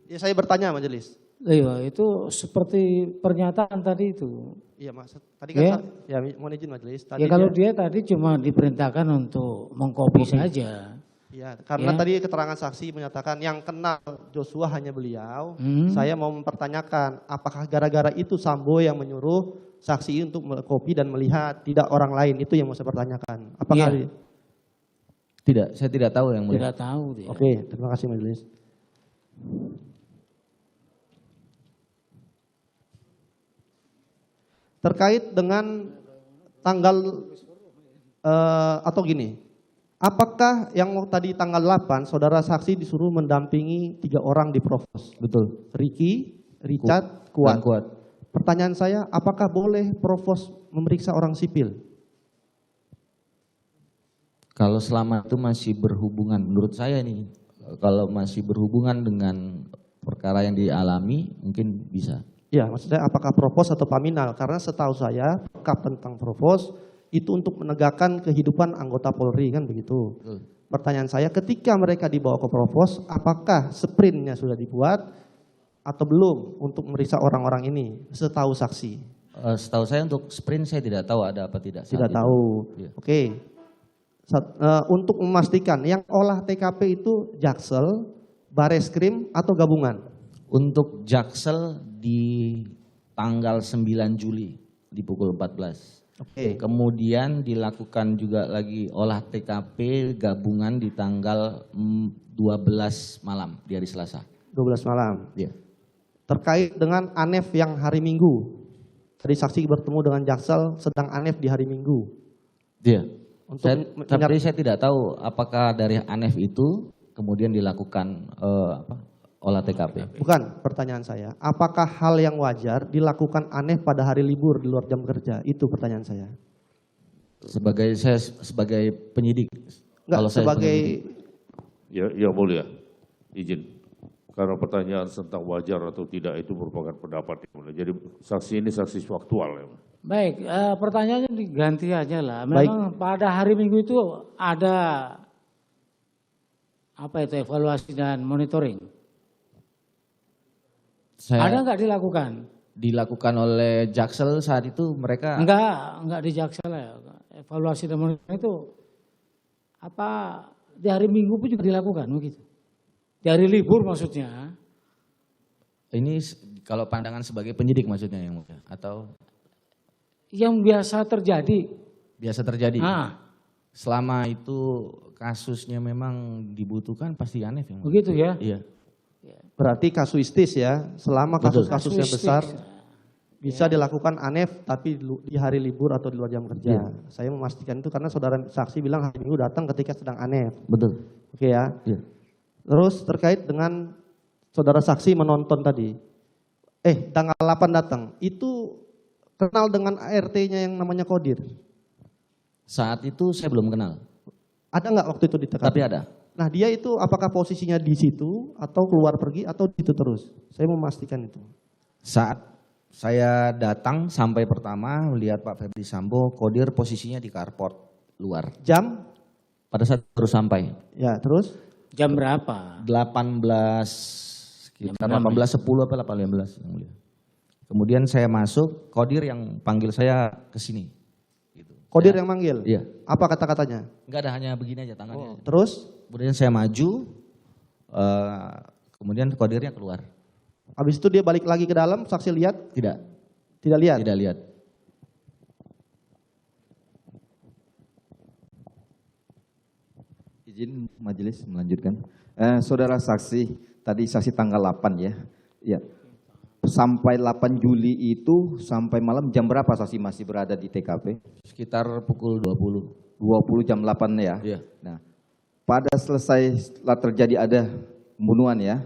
Ya saya bertanya majelis. iya, itu seperti pernyataan tadi itu. Iya mas, tadi kan ya mohon izin majelis. Tadi Ya kalau dia tadi cuma diperintahkan untuk mengcopy saja. ya karena tadi keterangan saksi menyatakan yang kenal Joshua hanya beliau. Saya mau mempertanyakan apakah gara-gara itu Sambo yang menyuruh saksi untuk mengcopy dan melihat, tidak orang lain. Itu yang mau saya pertanyakan. Apakah Iya. Tidak, saya tidak tahu yang mulia. Tidak tahu dia. Oke, terima kasih majelis. Terkait dengan tanggal atau gini, apakah yang tadi tanggal 8 saudara saksi disuruh mendampingi 3 orang di provos? Betul. Ricky, Richard, Kuat. Dan Kuat. Pertanyaan saya, apakah boleh provos memeriksa orang sipil? Kalau selama itu masih berhubungan, menurut saya nih, kalau masih berhubungan dengan perkara yang dialami, mungkin bisa. Ya, maksudnya apakah provos atau paminal? Karena setahu saya, kap tentang provos itu untuk menegakkan kehidupan anggota Polri, kan begitu. Betul. Pertanyaan saya, ketika mereka dibawa ke provos, apakah sprintnya sudah dibuat atau belum untuk memeriksa orang-orang ini? Setahu saksi. Setahu saya untuk sprint saya tidak tahu ada apa tidak. saat Tidak itu. tahu. Iya. Oke. Untuk memastikan, yang olah TKP itu Jaksel, Bareskrim, atau gabungan? Untuk Jaksel di tanggal 9 Juli di pukul 14. Oke. Kemudian dilakukan juga lagi olah TKP gabungan di tanggal 12 malam di hari Selasa. 12 malam. Iya. Terkait dengan Anef yang hari Minggu. Tadi saksi bertemu dengan Jaksel sedang Anef di hari Minggu. Iya. Untuk Tapi saya tidak tahu apakah dari Anef itu kemudian dilakukan olah TKP. Bukan pertanyaan saya. Apakah hal yang wajar dilakukan Anef pada hari libur di luar jam kerja? Itu pertanyaan saya. Saya sebagai penyidik. Enggak, sebagai Ya mulia, izin. Karena pertanyaan tentang wajar atau tidak itu merupakan pendapat yang mulia. Jadi saksi ini saksi faktual ya. Baik, pertanyaannya diganti aja lah. Baik. Memang pada hari Minggu itu ada apa itu evaluasi dan monitoring? Ada nggak dilakukan? Dilakukan oleh Jaksel saat itu mereka Enggak di Jaksel ya. Evaluasi dan monitoring itu apa di hari Minggu pun juga dilakukan begitu. Di hari libur maksudnya. ini kalau pandangan sebagai penyidik maksudnya yang mulia atau Yang biasa terjadi. biasa terjadi. Ah, Selama itu kasusnya memang dibutuhkan pasti Anef yang mulia. begitu ya. Iya. berarti kasuistis ya. Selama Betul. kasus-kasus yang Kasuistik. besar bisa dilakukan Anef tapi di hari libur atau di luar jam kerja. Saya memastikan itu karena saudara saksi bilang hari Minggu datang ketika sedang Anef. Betul. Oke ya. Iya. Terus terkait dengan saudara saksi menonton tadi. Tanggal 8 datang. Itu kenal dengan ART-nya yang namanya Kodir. Saat itu saya belum kenal, Ada nggak waktu itu di TKP? tapi ada. Nah dia itu apakah posisinya di situ atau keluar pergi atau di situ terus? Saya memastikan itu. Saat saya datang sampai pertama melihat Pak Febri Sambo, Kodir posisinya di carport luar. Jam? Pada saat baru sampai Ya terus? Jam berapa? 18 sekitar 18.10 apa 18 yang mulia. Kemudian saya masuk, Kodir yang panggil saya ke sini. Gitu. Kodir yang manggil? Iya. Apa kata-katanya? Enggak ada, hanya begini aja tangannya. Terus? Kemudian saya maju, kemudian Kodirnya keluar. Habis itu dia balik lagi ke dalam, saksi lihat? Tidak, Tidak lihat? tidak lihat. Izin majelis melanjutkan. Saudara saksi, tadi saksi tanggal 8 ya. Ya. Sampai 8 Juli itu sampai malam jam berapa saksi masih berada di TKP? Sekitar pukul 20. 20 jam 8 ya. Iya. Nah, pada selesai setelah terjadi ada pembunuhan ya.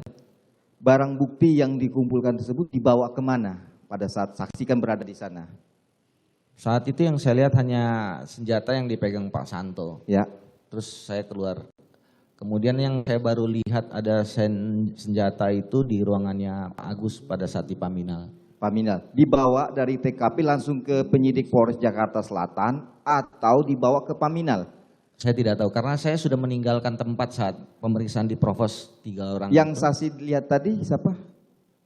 Barang bukti yang dikumpulkan tersebut dibawa kemana pada saat saksi kan berada di sana? Saat itu yang saya lihat hanya senjata yang dipegang Pak Santo. Ya. Terus saya keluar. Kemudian yang saya baru lihat ada senjata itu di ruangannya Pak Agus pada saat di Paminal. Paminal. Dibawa dari TKP langsung ke penyidik Polres Jakarta Selatan atau dibawa ke Paminal? Saya tidak tahu karena saya sudah meninggalkan tempat saat pemeriksaan di Provos 3 orang. Yang saksi lihat tadi siapa?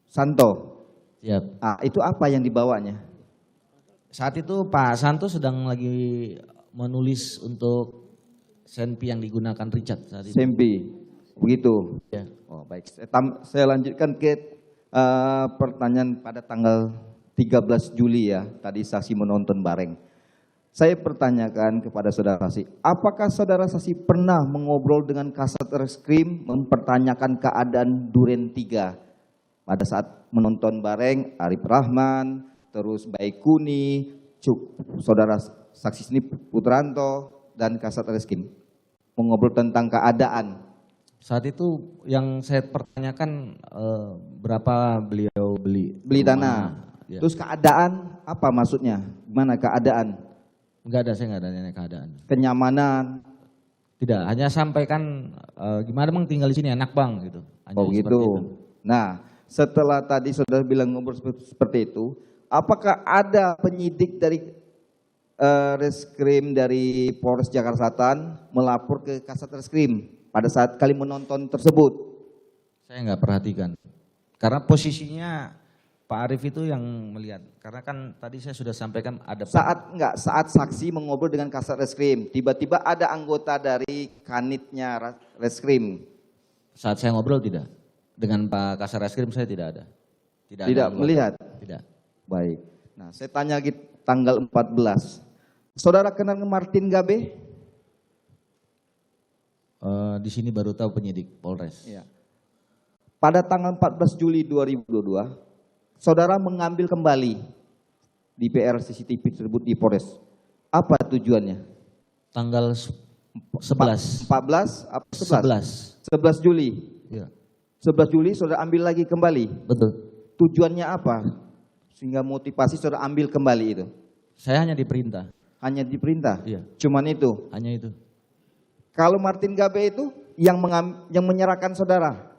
Santo. Siap. Itu apa yang dibawanya? Saat itu Pak Santo sedang lagi menulis untuk senpi yang digunakan Richard saat itu. Senpi, begitu. Ya. Oh baik, saya lanjutkan ke pertanyaan pada tanggal 13 Juli ya. Tadi saksi menonton bareng. Saya pertanyakan kepada saudara saksi, apakah saudara saksi pernah mengobrol dengan Kasat Reskrim mempertanyakan keadaan Duren 3 pada saat menonton bareng Arif Rahman, terus Baikuni, saudara saksi Sni Putranto dan Kasat Reskrim mengobrol tentang keadaan? Saat itu yang saya pertanyakan berapa beliau beli tanah. Ya. Terus keadaan apa maksudnya? Gimana keadaan? Enggak ada, saya enggak ada nanya keadaan. Kenyamanan? Tidak, hanya sampaikan gimana bang tinggal di sini enak bang gitu. Hanya oh gitu. Nah, setelah tadi saudara bilang ngobrol seperti itu, apakah ada penyidik dari Reskrim dari Polres Jakarta Selatan melapor ke Kasat Reskrim pada saat kali menonton tersebut? Saya enggak perhatikan. Karena posisinya Pak Arif itu yang melihat, karena kan tadi saya sudah sampaikan ada saat saksi mengobrol dengan Kasat Reskrim, tiba-tiba ada anggota dari kanitnya Reskrim. Saat saya ngobrol tidak, dengan Pak Kasat Reskrim saya tidak ada. Tidak melihat? Tidak. Baik, nah saya tanya lagi tanggal 14, saudara kenal Martin Gabe? Di sini baru tahu penyidik Polres. Ya. Pada tanggal 14 Juli 2022, saudara mengambil kembali di PR CCTV tersebut di Polres. Apa tujuannya? Tanggal 11. 14 apa 11? 11 Juli. Ya. 11 Juli saudara ambil lagi kembali. Betul. Tujuannya apa? Sehingga motivasi saudara ambil kembali itu. Saya hanya diperintah. Hanya diperintah? Iya. Cuman itu? Hanya itu. Kalau Martin Gabe itu yang menyerahkan saudara?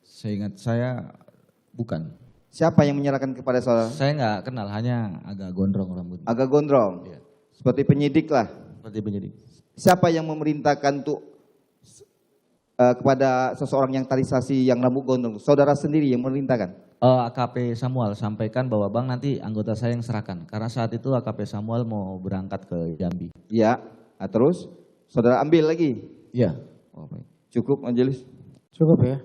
Seingat saya bukan. Siapa yang menyerahkan kepada saudara? Saya nggak kenal, hanya agak gondrong rambutnya. Agak gondrong? Iya. Seperti penyidik lah? Seperti penyidik. Siapa yang memerintahkan untuk kepada seseorang yang tadi saksi yang rambut gondrong? Saudara sendiri yang memerintahkan? AKP Samuel sampaikan bahwa bang nanti anggota saya yang serahkan. Karena saat itu AKP Samuel mau berangkat ke Jambi. Iya, nah, terus saudara ambil lagi? Iya. Oh, cukup Angelis? Cukup ya.